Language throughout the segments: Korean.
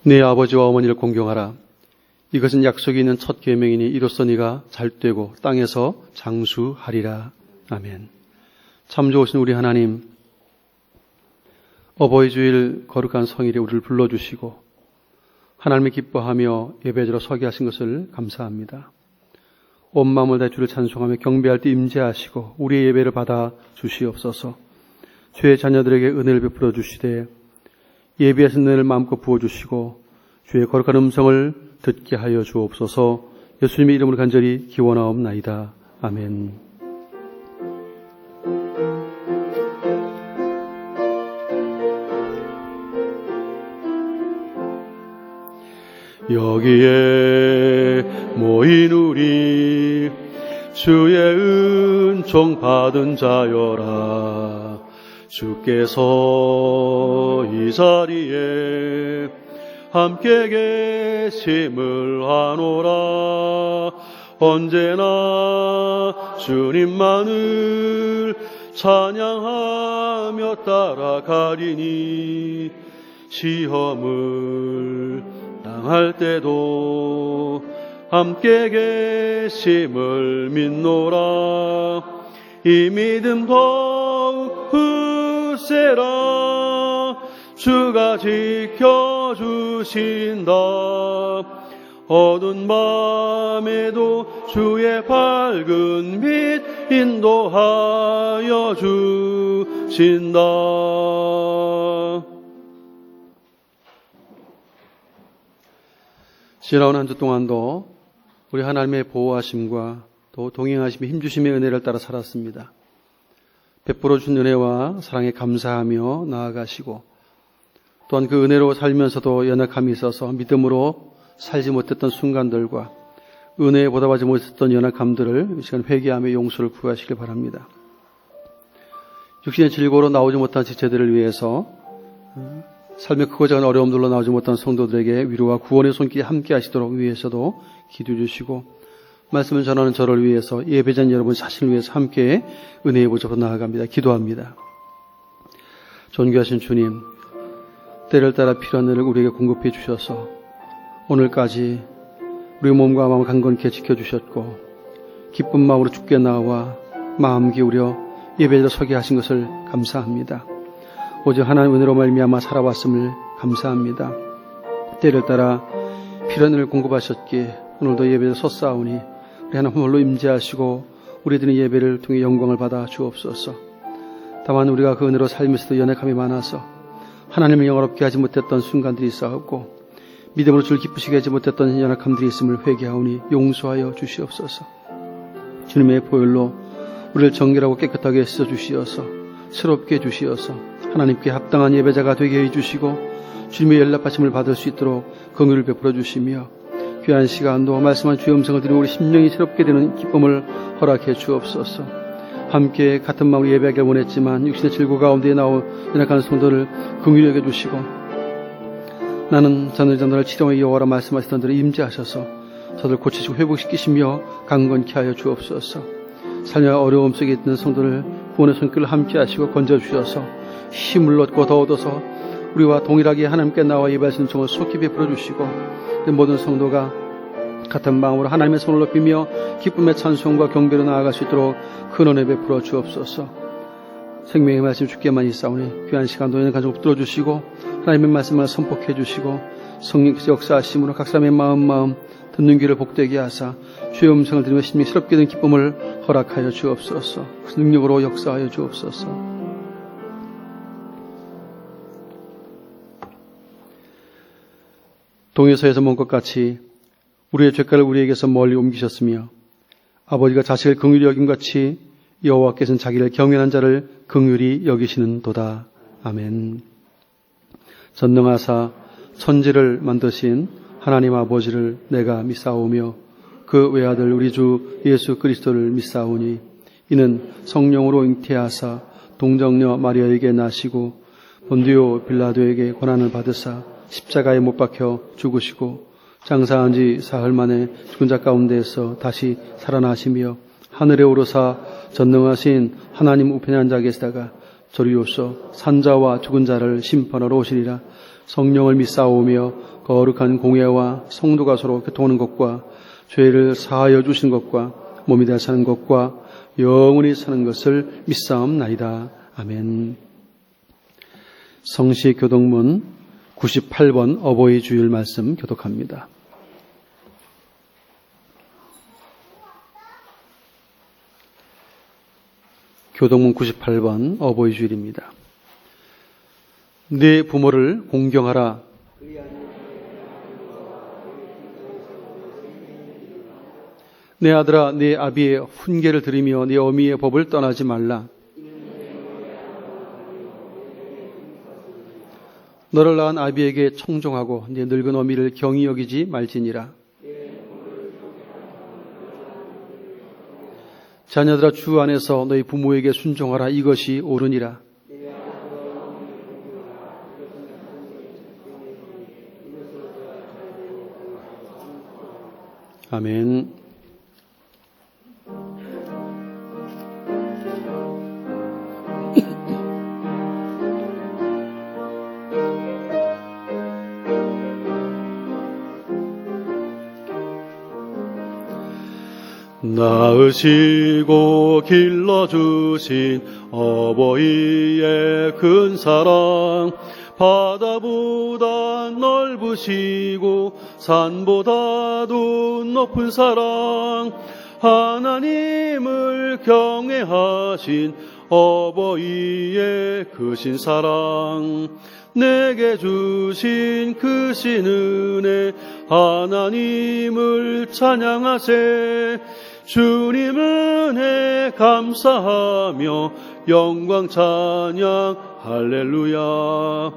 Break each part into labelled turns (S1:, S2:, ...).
S1: 네 아버지와 어머니를 공경하라. 이것은 약속이 있는 첫 계명이니 이로써 네가 잘되고 땅에서 장수하리라. 아멘. 참 좋으신 우리 하나님, 어버이 주일 거룩한 성일에 우리를 불러주시고 하나님을 기뻐하며 예배드려 서게 하신 것을 감사합니다. 온 마음을 다해 주를 찬송하며 경배할 때 임재하시고 우리의 예배를 받아 주시옵소서. 주의 자녀들에게 은혜를 베풀어 주시되 예배하신 은혜를 마음껏 부어주시고 주의 거룩한 음성을 듣게 하여 주옵소서. 예수님의 이름으로 간절히 기원하옵나이다. 아멘. 여기에 모인 우리 주의 은총 받은 자여라. 주께서 이 자리에 함께 계심을 아노라. 언제나 주님만을 찬양하며 따라가리니 시험을 당할 때도 함께 계심을 믿노라. 이 믿음 더욱 굳세라. 주가 지켜주신다. 어두운 밤에도 주의 밝은 빛 인도하여 주신다. 지나온 한 주 동안도 우리 하나님의 보호하심과 또 동행하심의 힘주심의 은혜를 따라 살았습니다. 베풀어 주신 은혜와 사랑에 감사하며 나아가시고 또한 그 은혜로 살면서도 연약함이 있어서 믿음으로 살지 못했던 순간들과 은혜에 보답하지 못했던 연약함들을 이 시간 회개하며 용서를 구하시길 바랍니다. 육신의 질고로 나오지 못한 지체들을 위해서 삶의 크고 작은 어려움들로 나오지 못한 성도들에게 위로와 구원의 손길이 함께 하시도록 위해서도 기도해 주시고 말씀을 전하는 저를 위해서 예배자인 여러분 자신을 위해서 함께 은혜의 보좌로 나아갑니다. 기도합니다. 존귀하신 주님, 때를 따라 필요한 은혜를 우리에게 공급해 주셔서 오늘까지 우리 몸과 마음을 강건케 지켜주셨고 기쁜 마음으로 주께 나와 마음 기울여 예배자로 서게 하신 것을 감사합니다. 오직 하나님 은혜로 말미암아 살아왔음을 감사합니다. 때를 따라 필요한 은혜를 공급하셨기에 오늘도 예배에 섰사오니 우리 하나님 홀로 임재하시고 우리들의 예배를 통해 영광을 받아 주옵소서. 다만 우리가 그 은혜로 살면서도 연약함이 많아서 하나님을 영화롭게 하지 못했던 순간들이 있사옵고 믿음으로 주를 기쁘시게 하지 못했던 연약함들이 있음을 회개하오니 용서하여 주시옵소서. 주님의 보혈로 우리를 정결하고 깨끗하게 씻어주시어서 새롭게 해주시어서 하나님께 합당한 예배자가 되게 해주시고 주님의 연락하심을 받을 수 있도록 긍휼을 베풀어 주시며 귀한 시간도 말씀한 주의 음성을 들으며 우리 심령이 새롭게 되는 기쁨을 허락해 주옵소서. 함께 같은 마음으로 예배하기를 원했지만 육신의 질고 가운데 나온 연약한 성도를 긍휼히 여겨주시고 나는 자들을 치료하여 여호와라 말씀하시던 대로 임재하셔서 저들 고치시고 회복시키시며 강건케 하여 주옵소서. 삶의 어려움 속에 있는 성도를 구원의 손길을 함께 하시고 건져주셔서 힘을 얻고 더 얻어서 우리와 동일하게 하나님께 나와 예배하시는 종을 속히 베풀어 주시고 모든 성도가 같은 마음으로 하나님의 손을 높이며 기쁨의 찬송과 경배로 나아갈 수 있도록 큰 은혜 베풀어 주옵소서. 생명의 말씀 주께만 있사오니 귀한 시간도 연약한 종 붙들어 주시고 하나님의 말씀을 선포해 주시고 성령께서 역사하심으로 각 사람의 마음 듣는 귀를 복되게 하사 주의 음성을 들으며 심히 새롭게 된 기쁨을 허락하여 주옵소서. 그 능력으로 역사하여 주옵소서. 동에서에서 먼 것 같이 우리의 죄가를 우리에게서 멀리 옮기셨으며 아버지가 자식을 긍휼히 여김같이 여호와께서는 자기를 경외하는 자를 긍휼히 여기시는도다. 아멘. 전능하사 천지를 만드신 하나님 아버지를 내가 믿사오며 그 외아들 우리 주 예수 그리스도를 믿사오니 이는 성령으로 잉태하사 동정녀 마리아에게 나시고 본디오 빌라도에게 고난을 받으사 십자가에 못 박혀 죽으시고 장사한 지 사흘 만에 죽은 자 가운데에서 다시 살아나시며 하늘에 오르사 전능하신 하나님 우편에 앉아 계시다가 저리로서 산자와 죽은 자를 심판하러 오시리라. 성령을 믿사오며 거룩한 공예와 성도가 서로 교통하는 것과 죄를 사하여 주신 것과 몸이 되어 사는 것과 영원히 사는 것을 믿사옵나이다. 아멘. 성시 교독문 98번 어버이 주일 말씀 교독합니다. 교독문 98번 어버이 주일입니다. 네 부모를 공경하라. 내 아들아, 네 아비의 훈계를 들으며 네 어미의 법을 떠나지 말라. 너를 낳은 아비에게 청종하고 네 늙은 어미를 경히 여기지 말지니라. 자녀들아, 주 안에서 너희 부모에게 순종하라. 이것이 옳으니라. 아멘. 낳으시고 길러주신 어버이의 큰 사랑, 바다보다 넓으시고 산보다도 높은 사랑, 하나님을 경외하신 어버이의 크신 사랑, 내게 주신 크신 은혜 하나님을 찬양하세. 주님 은혜 감사하며 영광 찬양 할렐루야.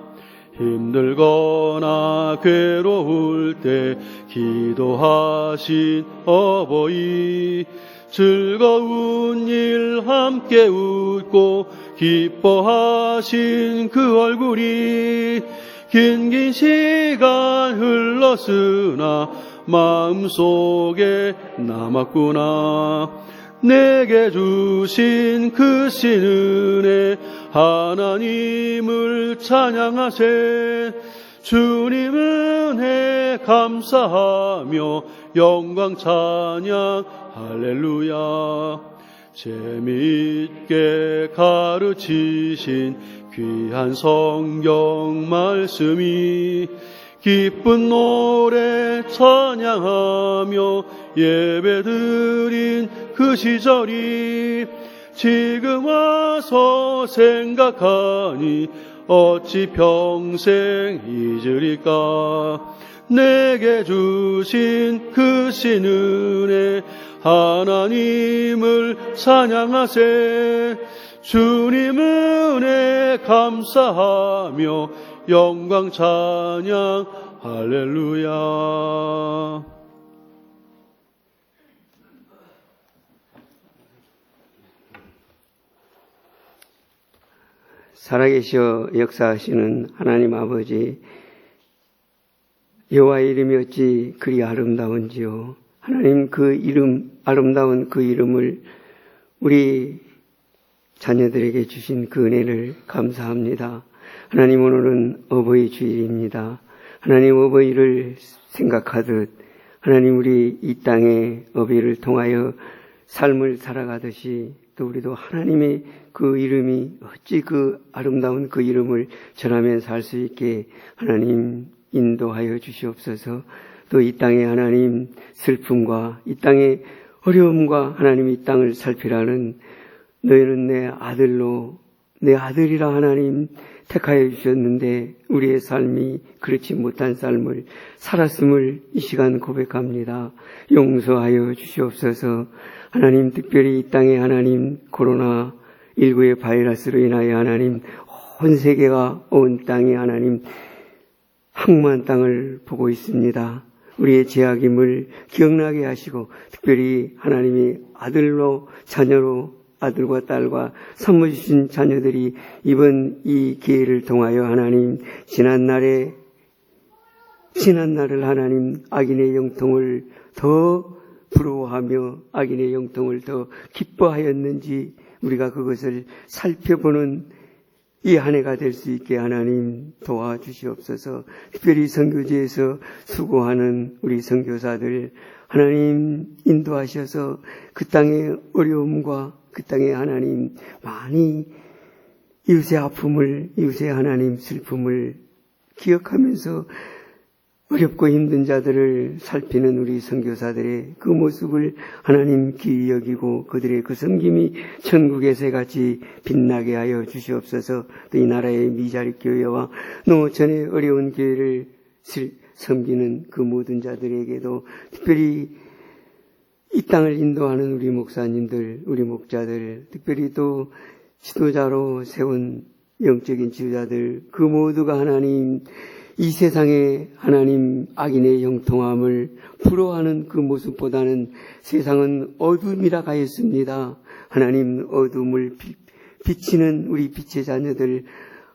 S1: 힘들거나 괴로울 때 기도하신 어버이, 즐거운 일 함께 웃고 기뻐하신 그 얼굴이 긴 시간 흘렀으나 마음속에 남았구나. 내게 주신 크신 은혜 하나님을 찬양하세. 주님 은혜 감사하며 영광 찬양 할렐루야. 재미있게 가르치신 귀한 성경 말씀이 기쁜 노래 찬양하며 예배드린 그 시절이 지금 와서 생각하니 어찌 평생 잊으리까. 내게 주신 크신 은혜 하나님을 찬양하세. 주님 은혜 감사하며 영광 찬양 할렐루야.
S2: 살아계셔 역사하시는 하나님 아버지, 여호와의 이름이 어찌 그리 아름다운지요. 하나님, 그 이름, 아름다운 그 이름을 우리 자녀들에게 주신 그 은혜를 감사합니다. 하나님, 오늘은 어버이 주일입니다. 하나님, 어버이를 생각하듯 하나님, 우리 이 땅에 어버이를 통하여 삶을 살아가듯이 또 우리도 하나님의 그 이름이 어찌 그 아름다운 그 이름을 전하면서 살 수 있게 하나님 인도하여 주시옵소서. 또 이 땅에 하나님 슬픔과 이 땅의 어려움과 하나님 이 땅을 살피라는, 너희는 내 아들로 내 아들이라 하나님 택하여 주셨는데 우리의 삶이 그렇지 못한 삶을 살았음을 이 시간 고백합니다. 용서하여 주시옵소서. 하나님, 특별히 이 땅에 하나님 코로나19의 바이러스로 인하여 하나님 온 세계가, 온 땅이 하나님 황무한 땅을 보고 있습니다. 우리의 죄악임을 기억나게 하시고, 특별히 하나님이 아들로 자녀로 아들과 딸과 선물 주신 자녀들이 이번 이 기회를 통하여 하나님 지난날을 하나님 악인의 영통을 더 부러워하며 악인의 영통을 더 기뻐하였는지 우리가 그것을 살펴보는 이 한 해가 될 수 있게 하나님 도와주시옵소서. 특별히 선교지에서 수고하는 우리 선교사들 하나님 인도하셔서 그 땅의 어려움과 그 땅에 하나님 많이 이웃의 아픔을, 이웃의 하나님 슬픔을 기억하면서 어렵고 힘든 자들을 살피는 우리 선교사들의 그 모습을 하나님 귀히 여기고 그들의 그 섬김이 천국의 새같이 빛나게 하여 주시옵소서. 또 이 나라의 미자립 교회와 노천의 어려운 교회를 섬기는 그 모든 자들에게도 특별히 이 땅을 인도하는 우리 목사님들, 우리 목자들, 특별히 또 지도자로 세운 영적인 지도자들, 그 모두가 하나님 이 세상에 하나님 악인의 형통함을 부러워하는 그 모습보다는 세상은 어둠이라 하였습니다. 하나님 어둠을 비치는 우리 빛의 자녀들,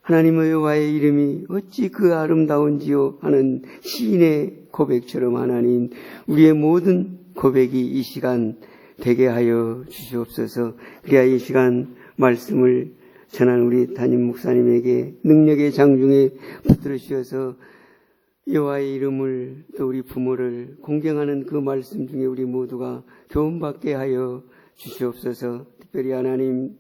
S2: 하나님의 여호와의 이름이 어찌 그 아름다운지요 하는 시인의 고백처럼 하나님 우리의 모든 고백이 이 시간 되게 하여 주시옵소서. 그래야 이 시간 말씀을 전한 우리 담임 목사님에게 능력의 장중에 붙들어 주셔서 여호와의 이름을 또 우리 부모를 공경하는 그 말씀 중에 우리 모두가 교훈받게 하여 주시옵소서. 특별히 하나님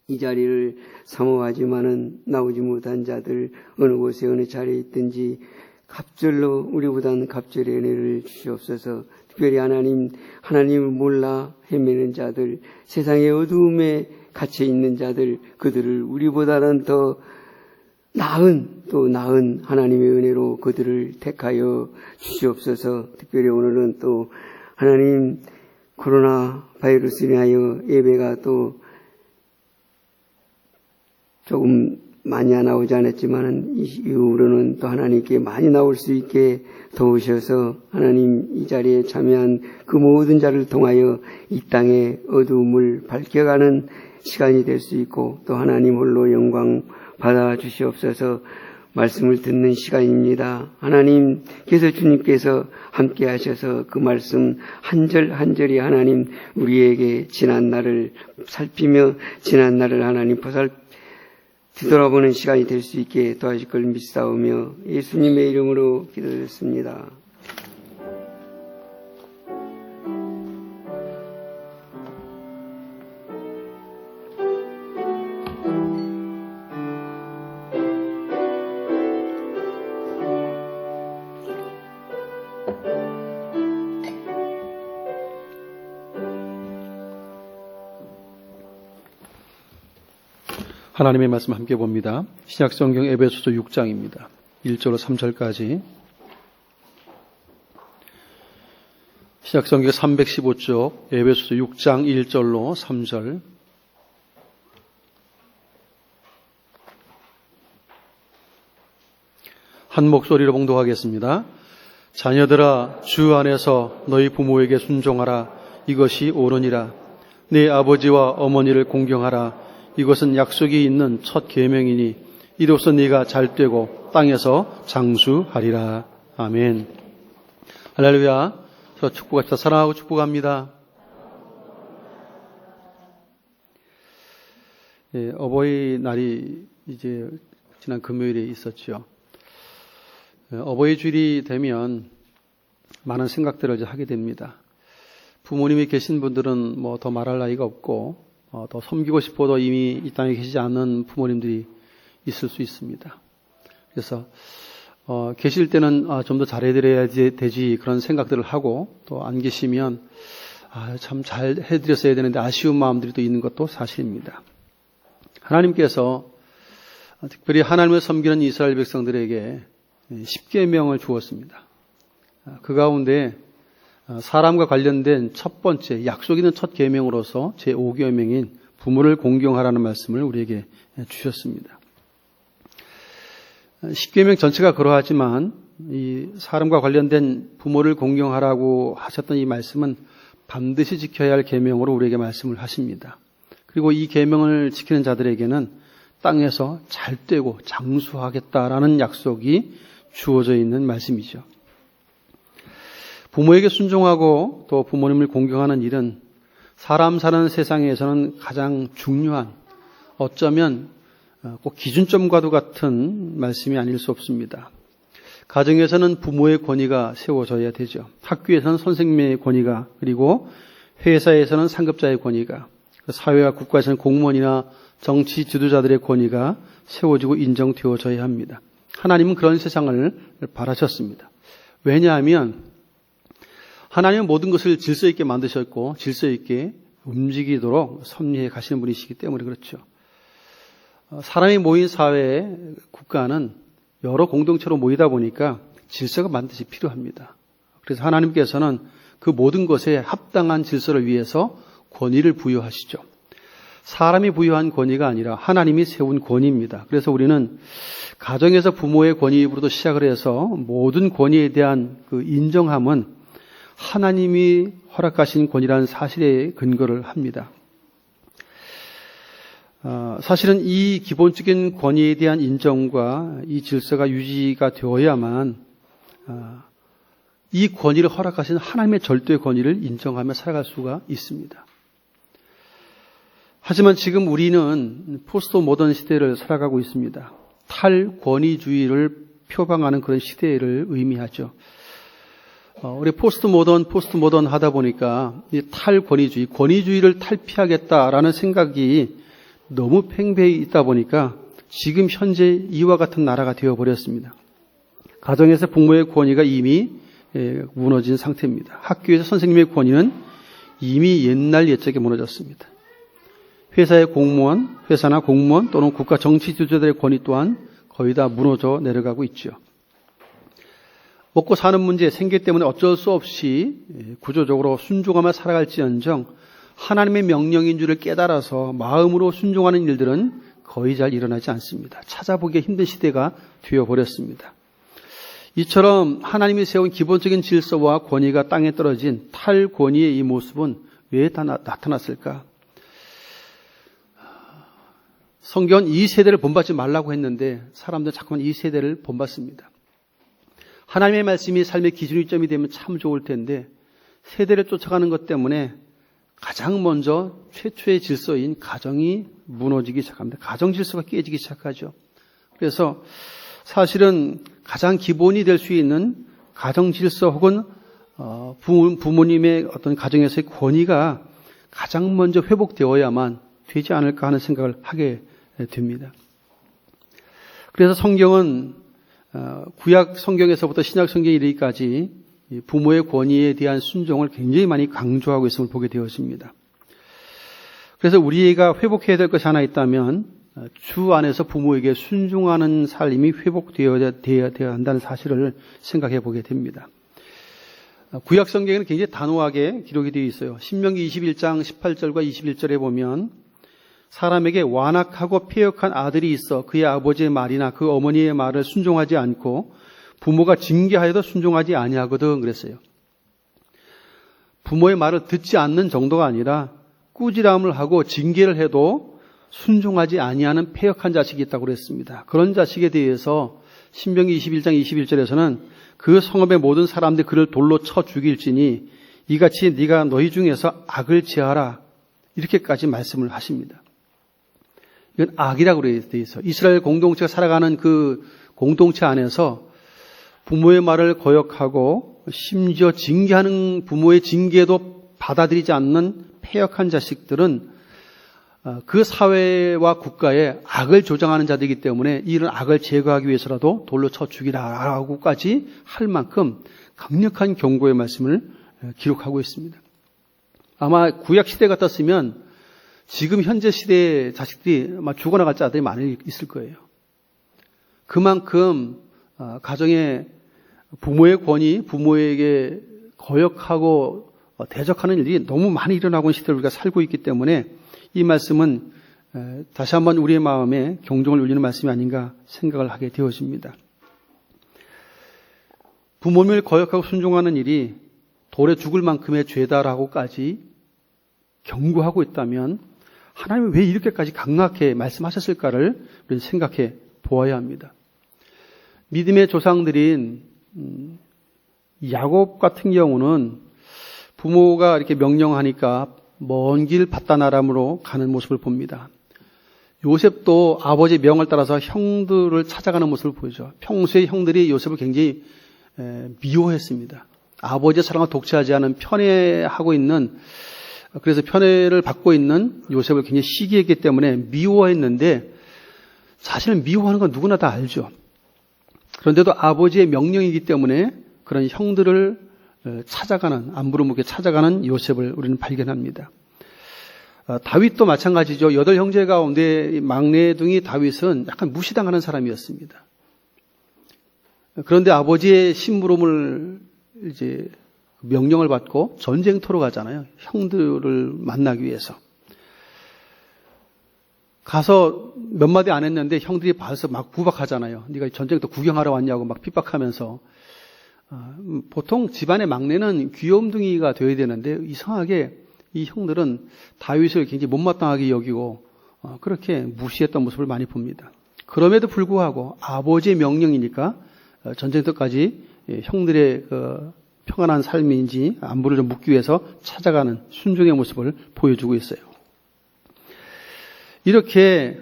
S2: 이 자리를 사모하지만은 나오지 못한 자들 어느 곳에 어느 자리에 있든지 갑절로 우리보다는 갑절의 은혜를 주시옵소서. 특별히 하나님, 하나님을 몰라 헤매는 자들, 세상의 어두움에 갇혀 있는 자들, 그들을 우리보다는 더 나은 하나님의 은혜로 그들을 택하여 주시옵소서. 특별히 오늘은 또 하나님 코로나 바이러스로 인하여 예배가 또 조금 많이 나오지 않았지만 이후로는 또 하나님께 많이 나올 수 있게 도우셔서 하나님 이 자리에 참여한 그 모든 자를 통하여 이 땅의 어두움을 밝혀가는 시간이 될 수 있고 또 하나님 홀로 영광 받아 주시옵소서. 말씀을 듣는 시간입니다. 하나님께서 주님께서 함께 하셔서 그 말씀 한 절 한 절이 하나님 우리에게 지난 날을 살피며 지난 날을 하나님 뒤돌아보는 시간이 될 수 있게 도와주실 걸 믿사오며 예수님의 이름으로 기도드렸습니다.
S1: 하나님의 말씀 함께 봅니다. 신약성경 에베소서 6장입니다. 1절로 3절까지. 신약성경 315쪽 에베소서 6장 1절로 3절. 한 목소리로 봉독하겠습니다. 자녀들아, 주 안에서 너희 부모에게 순종하라. 이것이 옳으니라. 네 아버지와 어머니를 공경하라. 이것은 약속이 있는 첫 계명이니 이로써 네가 잘되고 땅에서 장수하리라. 아멘. 할렐루야. 저 축복합시다. 사랑하고 축복합니다. 예, 어버이날이 이제 지난 금요일에 있었죠. 어버이 주일이 되면 많은 생각들을 이제 하게 됩니다. 부모님이 계신 분들은 뭐 더 말할 나위가 없고 더 섬기고 싶어도 이미 이 땅에 계시지 않는 부모님들이 있을 수 있습니다. 그래서 계실 때는 좀 더 잘해드려야 되지 그런 생각들을 하고 또 안 계시면 참 잘 해드렸어야 되는데 아쉬운 마음들이 또 있는 것도 사실입니다. 하나님께서 특별히 하나님을 섬기는 이스라엘 백성들에게 10계명을 주었습니다. 그 가운데 사람과 관련된 첫 번째 약속 있는 첫 계명으로서 제5계명인 부모를 공경하라는 말씀을 우리에게 주셨습니다. 10계명 전체가 그러하지만 이 사람과 관련된 부모를 공경하라고 하셨던 이 말씀은 반드시 지켜야 할 계명으로 우리에게 말씀을 하십니다. 그리고 이 계명을 지키는 자들에게는 땅에서 잘되고 장수하겠다라는 약속이 주어져 있는 말씀이죠. 부모에게 순종하고 또 부모님을 공경하는 일은 사람 사는 세상에서는 가장 중요한, 어쩌면 꼭 기준점과도 같은 말씀이 아닐 수 없습니다. 가정에서는 부모의 권위가 세워져야 되죠. 학교에서는 선생님의 권위가, 그리고 회사에서는 상급자의 권위가, 사회와 국가에서는 공무원이나 정치 지도자들의 권위가 세워지고 인정되어져야 합니다. 하나님은 그런 세상을 바라셨습니다. 왜냐하면 하나님은 모든 것을 질서 있게 만드셨고 질서 있게 움직이도록 섭리해 가시는 분이시기 때문에 그렇죠. 사람이 모인 사회, 국가는 여러 공동체로 모이다 보니까 질서가 반드시 필요합니다. 그래서 하나님께서는 그 모든 것에 합당한 질서를 위해서 권위를 부여하시죠. 사람이 부여한 권위가 아니라 하나님이 세운 권위입니다. 그래서 우리는 가정에서 부모의 권위부터 시작을 해서 모든 권위에 대한 그 인정함은 하나님이 허락하신 권위라는 사실에 근거를 합니다. 사실은 이 기본적인 권위에 대한 인정과 이 질서가 유지가 되어야만 이 권위를 허락하신 하나님의 절대 권위를 인정하며 살아갈 수가 있습니다. 하지만 지금 우리는 포스트 모던 시대를 살아가고 있습니다. 탈권위주의를 표방하는 그런 시대를 의미하죠. 우리 포스트 모던 하다 보니까 이 탈권위주의, 권위주의를 탈피하겠다라는 생각이 너무 팽배히 있다 보니까 지금 현재 이와 같은 나라가 되어버렸습니다. 가정에서 부모의 권위가 이미 무너진 상태입니다. 학교에서 선생님의 권위는 이미 옛날 옛적에 무너졌습니다. 회사의 공무원, 회사나 공무원 또는 국가 정치 지도자들의 권위 또한 거의 다 무너져 내려가고 있죠. 먹고 사는 문제, 생계 때문에 어쩔 수 없이 구조적으로 순종하며 살아갈지언정 하나님의 명령인 줄을 깨달아서 마음으로 순종하는 일들은 거의 잘 일어나지 않습니다. 찾아보기 힘든 시대가 되어버렸습니다. 이처럼 하나님이 세운 기본적인 질서와 권위가 땅에 떨어진 탈권위의 이 모습은 왜 다 나타났을까? 성경은 이 세대를 본받지 말라고 했는데 사람들은 자꾸만 이 세대를 본받습니다. 하나님의 말씀이 삶의 기준점이 되면 참 좋을 텐데 세대를 쫓아가는 것 때문에 가장 먼저 최초의 질서인 가정이 무너지기 시작합니다. 가정 질서가 깨지기 시작하죠. 그래서 사실은 가장 기본이 될 수 있는 가정 질서 혹은 부모님의 어떤 가정에서의 권위가 가장 먼저 회복되어야만 되지 않을까 하는 생각을 하게 됩니다. 그래서 성경은 구약 성경에서부터 신약 성경에 이르기까지 부모의 권위에 대한 순종을 굉장히 많이 강조하고 있음을 보게 되었습니다. 그래서 우리가 회복해야 될 것이 하나 있다면 주 안에서 부모에게 순종하는 삶이 회복되어야 한다는 사실을 생각해 보게 됩니다. 구약 성경에는 굉장히 단호하게 기록이 되어 있어요. 신명기 21장 18절과 21절에 보면 사람에게 완악하고 패역한 아들이 있어 그의 아버지의 말이나 그 어머니의 말을 순종하지 않고 부모가 징계하여도 순종하지 아니하거든 그랬어요. 부모의 말을 듣지 않는 정도가 아니라 꾸지람을 하고 징계를 해도 순종하지 아니하는 패역한 자식이 있다고 그랬습니다. 그런 자식에 대해서 신명기 21장 21절에서는 그 성읍의 모든 사람들이 그를 돌로 쳐 죽일지니 이같이 네가 너희 중에서 악을 제하라 이렇게까지 말씀을 하십니다. 이건 악이라고 되어 있어요. 이스라엘 공동체가 살아가는 그 공동체 안에서 부모의 말을 거역하고 심지어 징계하는 부모의 징계도 받아들이지 않는 패역한 자식들은 그 사회와 국가에 악을 조장하는 자들이기 때문에 이런 악을 제거하기 위해서라도 돌로 쳐 죽이라라고까지 할 만큼 강력한 경고의 말씀을 기록하고 있습니다. 아마 구약 시대 같았으면 지금 현재 시대의 자식들이 아마 죽어나갈 자들이 많이 있을 거예요. 그만큼 가정의 부모의 권위, 부모에게 거역하고 대적하는 일이 너무 많이 일어나고 있는 시대를 우리가 살고 있기 때문에 이 말씀은 다시 한번 우리의 마음에 경종을 울리는 말씀이 아닌가 생각을 하게 되어집니다. 부모님을 거역하고 순종하는 일이 돌에 죽을 만큼의 죄다라고까지 경고하고 있다면 하나님은 왜 이렇게까지 강하게 말씀하셨을까를 우리는 생각해 보아야 합니다. 믿음의 조상들인 야곱 같은 경우는 부모가 이렇게 명령하니까 먼 길 바다나람으로 가는 모습을 봅니다. 요셉도 아버지의 명을 따라서 형들을 찾아가는 모습을 보여줘. 평소에 형들이 요셉을 굉장히 미워했습니다. 아버지의 사랑을 독차지 않은 편애하고 있는, 그래서 편애를 받고 있는 요셉을 굉장히 시기했기 때문에 미워했는데, 사실은 미워하는 건 누구나 다 알죠. 그런데도 아버지의 명령이기 때문에 그런 형들을 찾아가는, 안부를 묻게 찾아가는 요셉을 우리는 발견합니다. 다윗도 마찬가지죠. 8형제 가운데 막내둥이 다윗은 약간 무시당하는 사람이었습니다. 그런데 아버지의 심부름을 이제 명령을 받고 전쟁터로 가잖아요. 형들을 만나기 위해서. 가서 몇 마디 안 했는데 형들이 봐서 막 구박하잖아요. 네가 전쟁터 구경하러 왔냐고 막 핍박하면서. 보통 집안의 막내는 귀염둥이가 되어야 되는데 이상하게 이 형들은 다윗을 굉장히 못마땅하게 여기고 그렇게 무시했던 모습을 많이 봅니다. 그럼에도 불구하고 아버지의 명령이니까 전쟁터까지 형들의 평안한 삶인지 안부를 좀 묻기 위해서 찾아가는 순종의 모습을 보여주고 있어요. 이렇게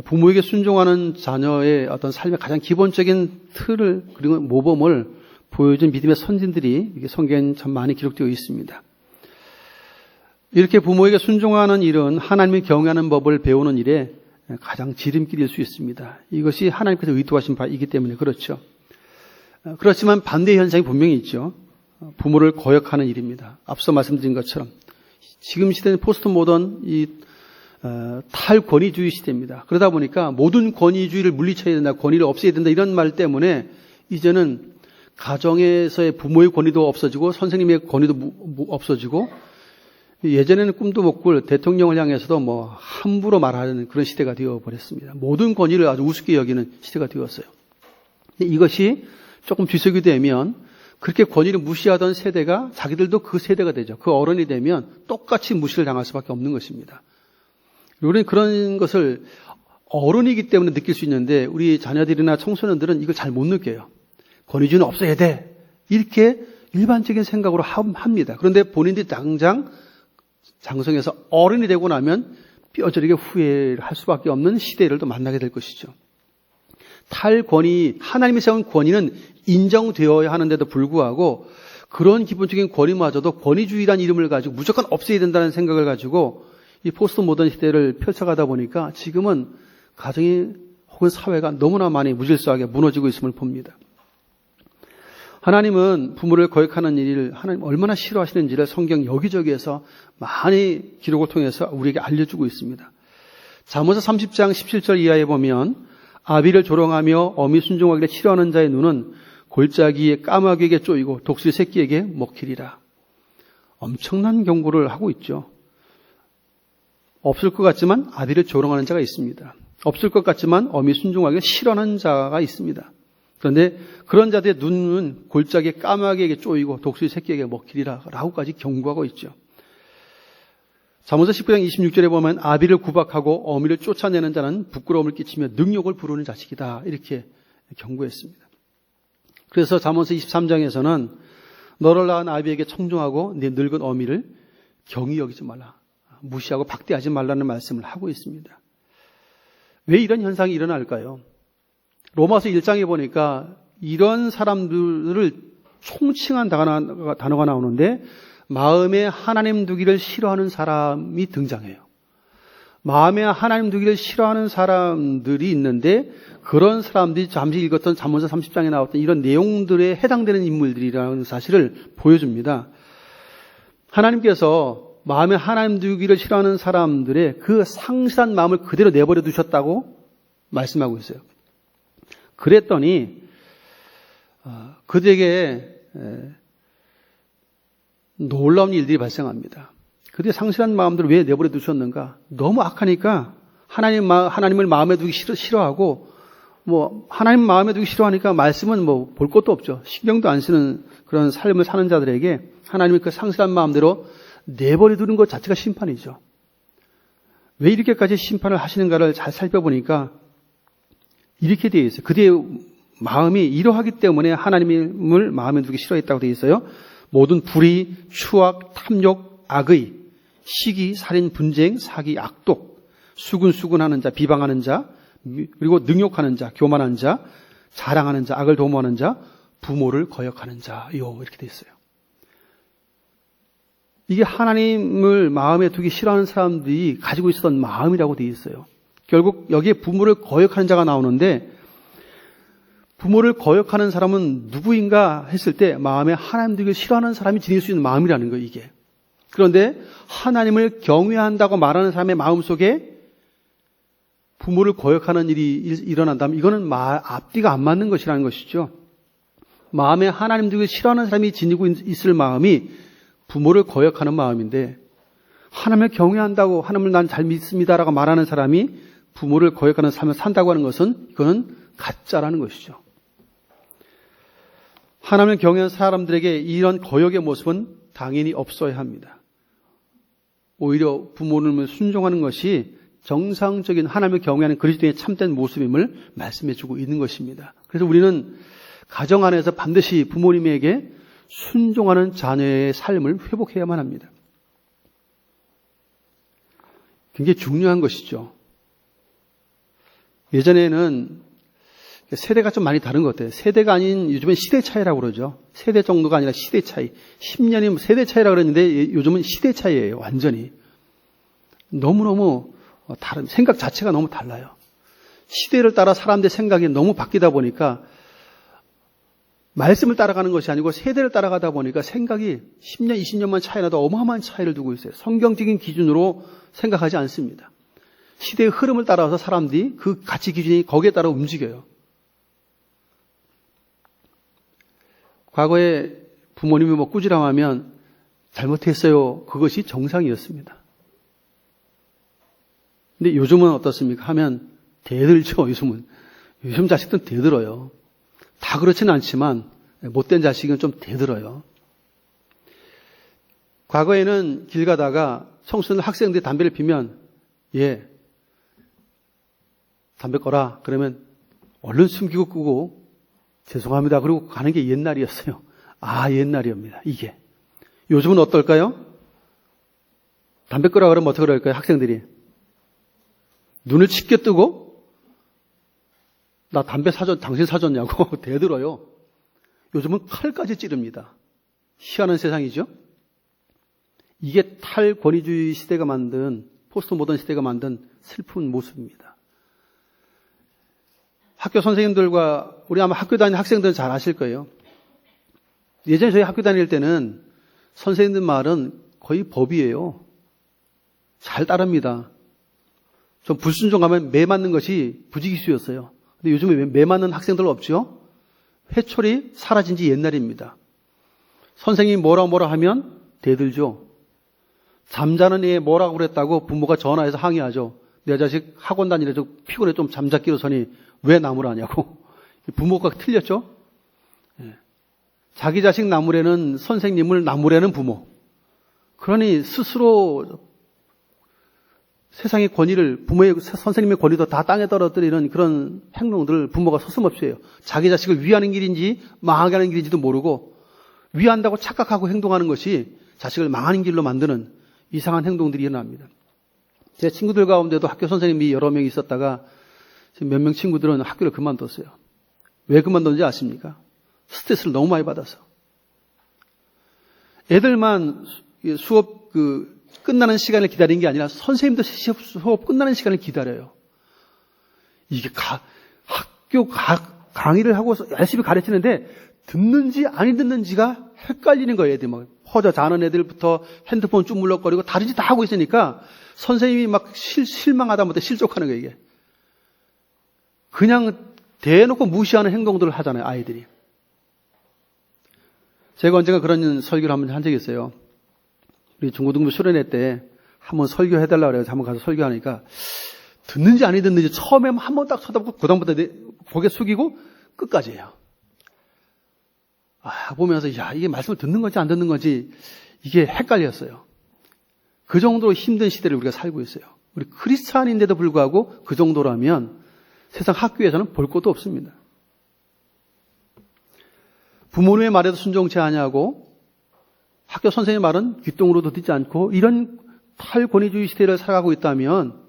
S1: 부모에게 순종하는 자녀의 어떤 삶의 가장 기본적인 틀을 그리고 모범을 보여준 믿음의 선진들이 성경에 참 많이 기록되어 있습니다. 이렇게 부모에게 순종하는 일은 하나님을 경외하는 법을 배우는 일에 가장 지름길일 수 있습니다. 이것이 하나님께서 의도하신 바이기 때문에 그렇죠. 그렇지만 반대 현상이 분명히 있죠. 부모를 거역하는 일입니다. 앞서 말씀드린 것처럼 지금 시대는 포스트 모던 탈권위주의 시대입니다. 그러다 보니까 모든 권위주의를 물리쳐야 된다, 권위를 없애야 된다 이런 말 때문에 이제는 가정에서의 부모의 권위도 없어지고 선생님의 권위도 없어지고 예전에는 꿈도 못 꿀 대통령을 향해서도 함부로 말하는 그런 시대가 되어버렸습니다. 모든 권위를 아주 우습게 여기는 시대가 되었어요. 이것이 조금 뒤섞이 되면 그렇게 권위를 무시하던 세대가 자기들도 그 세대가 되죠. 그 어른이 되면 똑같이 무시를 당할 수밖에 없는 것입니다. 우리는 그런 것을 어른이기 때문에 느낄 수 있는데 우리 자녀들이나 청소년들은 이걸 잘 못 느껴요. 권위주의는 없어야 돼. 이렇게 일반적인 생각으로 합니다. 그런데 본인들이 당장 장성해서 어른이 되고 나면 뼈저리게 후회를 할 수밖에 없는 시대를 또 만나게 될 것이죠. 탈권위, 하나님이 세운 권위는 인정되어야 하는데도 불구하고 그런 기본적인 권위마저도 권위주의라는 이름을 가지고 무조건 없애야 된다는 생각을 가지고 이 포스트 모던 시대를 펼쳐가다 보니까 지금은 가정이 혹은 사회가 너무나 많이 무질서하게 무너지고 있음을 봅니다. 하나님은 부모를 거역하는 일을 하나님 얼마나 싫어하시는지를 성경 여기저기에서 많이 기록을 통해서 우리에게 알려주고 있습니다. 잠언서 30장 17절 이하에 보면 아비를 조롱하며 어미 순종하기를 싫어하는 자의 눈은 골짜기에 까마귀에게 쪼이고 독수리 새끼에게 먹히리라. 엄청난 경고를 하고 있죠. 없을 것 같지만 아비를 조롱하는 자가 있습니다. 없을 것 같지만 어미 순종하기를 싫어하는 자가 있습니다. 그런데 그런 자들의 눈은 골짜기에 까마귀에게 쪼이고 독수리 새끼에게 먹히리라 라고까지 경고하고 있죠. 잠언서 19장 26절에 보면 아비를 구박하고 어미를 쫓아내는 자는 부끄러움을 끼치며 능욕을 부르는 자식이다 이렇게 경고했습니다. 그래서 잠언서 23장에서는 너를 낳은 아비에게 청종하고 네 늙은 어미를 경히 여기지 말라. 무시하고 박대하지 말라는 말씀을 하고 있습니다. 왜 이런 현상이 일어날까요? 로마서 1장에 보니까 이런 사람들을 총칭한 단어가 나오는데 마음에 하나님 두기를 싫어하는 사람이 등장해요. 마음에 하나님 두기를 싫어하는 사람들이 있는데 그런 사람들이 잠시 읽었던 잠언서 30장에 나왔던 이런 내용들에 해당되는 인물들이라는 사실을 보여줍니다. 하나님께서 마음에 하나님 두기를 싫어하는 사람들의 그 상실한 마음을 그대로 내버려 두셨다고 말씀하고 있어요. 그랬더니 그들에게 놀라운 일들이 발생합니다. 그들의 상실한 마음들을 왜 내버려 두셨는가? 너무 악하니까 하나님을 마음에 두기 싫어하고 하나님 마음에 두기 싫어하니까 말씀은 볼 것도 없죠. 신경도 안 쓰는 그런 삶을 사는 자들에게 하나님의 그 상실한 마음대로 내버려 두는 것 자체가 심판이죠. 왜 이렇게까지 심판을 하시는가를 잘 살펴보니까 이렇게 되어 있어요. 그들의 마음이 이러하기 때문에 하나님을 마음에 두기 싫어했다고 되어 있어요. 모든 불의, 추악, 탐욕, 악의, 시기, 살인, 분쟁, 사기, 악독, 수군수군하는 자, 비방하는 자, 그리고 능욕하는 자, 교만한 자, 자랑하는 자, 악을 도모하는 자, 부모를 거역하는 자요. 이렇게 돼 있어요. 이게 하나님을 마음에 두기 싫어하는 사람들이 가지고 있었던 마음이라고 돼 있어요. 결국 여기에 부모를 거역하는 자가 나오는데, 부모를 거역하는 사람은 누구인가 했을 때 마음에 하나님 되기 싫어하는 사람이 지닐 수 있는 마음이라는 거예요, 이게. 그런데 하나님을 경외한다고 말하는 사람의 마음속에 부모를 거역하는 일이 일어난다면 이거는 앞뒤가 안 맞는 것이라는 것이죠. 마음에 하나님 되기 싫어하는 사람이 지니고 있을 마음이 부모를 거역하는 마음인데, 하나님을 경외한다고 하나님을 난 잘 믿습니다라고 말하는 사람이 부모를 거역하는 삶을 산다고 하는 것은 이거는 가짜라는 것이죠. 하나님을 경외하는 사람들에게 이런 거역의 모습은 당연히 없어야 합니다. 오히려 부모님을 순종하는 것이 정상적인 하나님을 경외하는 그리스도인의 참된 모습임을 말씀해 주고 있는 것입니다. 그래서 우리는 가정 안에서 반드시 부모님에게 순종하는 자녀의 삶을 회복해야만 합니다. 굉장히 중요한 것이죠. 예전에는 세대가 좀 많이 다른 것 같아요. 세대가 아닌 요즘엔 시대 차이라고 그러죠. 세대 정도가 아니라 시대 차이. 10년이면 세대 차이라고 그랬는데 요즘은 시대 차이예요. 완전히. 너무너무 다른, 생각 자체가 너무 달라요. 시대를 따라 사람들의 생각이 너무 바뀌다 보니까 말씀을 따라가는 것이 아니고 세대를 따라가다 보니까 생각이 10년, 20년만 차이 나도 어마어마한 차이를 두고 있어요. 성경적인 기준으로 생각하지 않습니다. 시대의 흐름을 따라서 사람들이 그 가치 기준이 거기에 따라 움직여요. 과거에 부모님이 뭐 꾸지람하면 잘못했어요. 그것이 정상이었습니다. 근데 요즘은 어떻습니까? 하면 대들죠, 요즘은. 요즘 자식들은 대들어요. 다 그렇지는 않지만 못된 자식은 좀 대들어요. 과거에는 길 가다가 청소년 학생들이 담배를 피면 예, 담배 꺼라. 그러면 얼른 숨기고 끄고 죄송합니다. 그리고 가는 게 옛날이었어요. 아, 옛날이옵니다. 이게. 요즘은 어떨까요? 담배 끄라 그러면 어떻게 그럴까요? 학생들이. 눈을 칩게 뜨고 나 담배 당신 사줬냐고 대들어요. 요즘은 칼까지 찌릅니다. 희한한 세상이죠. 이게 탈권위주의 시대가 만든, 포스트 모던 시대가 만든 슬픈 모습입니다. 학교 선생님들과 우리 아마 학교 다니는 학생들은 잘 아실 거예요. 예전에 저희 학교 다닐 때는 선생님들 말은 거의 법이에요. 잘 따릅니다. 좀 불순종하면 매 맞는 것이 부지기수였어요. 근데 요즘에 매 맞는 학생들 없죠? 회초리 사라진 지 옛날입니다. 선생님이 뭐라 하면 대들죠. 잠자는 애 뭐라고 그랬다고 부모가 전화해서 항의하죠. 내 자식 학원 다니래서 피곤해 좀 잠자기로 서니 왜 나무를 하냐고. 부모가 틀렸죠? 자기 자식 나무래는 선생님을 나무래는 부모. 그러니 스스로 세상의 권위를, 선생님의 권위도 다 땅에 떨어뜨리는 그런 행동들을 부모가 서슴없이 해요. 자기 자식을 위하는 길인지 망하게 하는 길인지도 모르고 위한다고 착각하고 행동하는 것이 자식을 망하는 길로 만드는 이상한 행동들이 일어납니다. 제 친구들 가운데도 학교 선생님이 여러 명 있었다가 지금 몇 명 친구들은 학교를 그만뒀어요. 왜 그만뒀는지 아십니까? 스트레스를 너무 많이 받아서. 애들만 수업 끝나는 시간을 기다리는 게 아니라 선생님도 수업 끝나는 시간을 기다려요. 이게 학교 강의를 하고 열심히 가르치는데 듣는지 안 듣는지가 헷갈리는 거예요. 애들이 막 허저 자는 애들부터 핸드폰 쭉 물럭거리고 다른 짓 다 하고 있으니까 선생님이 막 실망하다 못해 실족하는 거예요. 이게. 그냥 대놓고 무시하는 행동들을 하잖아요. 아이들이. 제가 언젠가 그런 설교를 한 적이 있어요. 우리 중고등부 수련회 때 한번 설교해달라고 그래서 한번 가서 설교하니까 듣는지 안 듣는지 처음에 한 번 딱 쳐다보고 그다음부터 고개 숙이고 끝까지 해요. 보면서 야, 이게 말씀을 듣는 건지 안 듣는 건지 이게 헷갈렸어요. 그 정도로 힘든 시대를 우리가 살고 있어요. 우리 크리스찬인데도 불구하고 그 정도라면 세상 학교에서는 볼 것도 없습니다. 부모님의 말에도 순종치 아니하고 학교 선생님의 말은 귓등으로도 듣지 않고 이런 탈권위주의 시대를 살아가고 있다면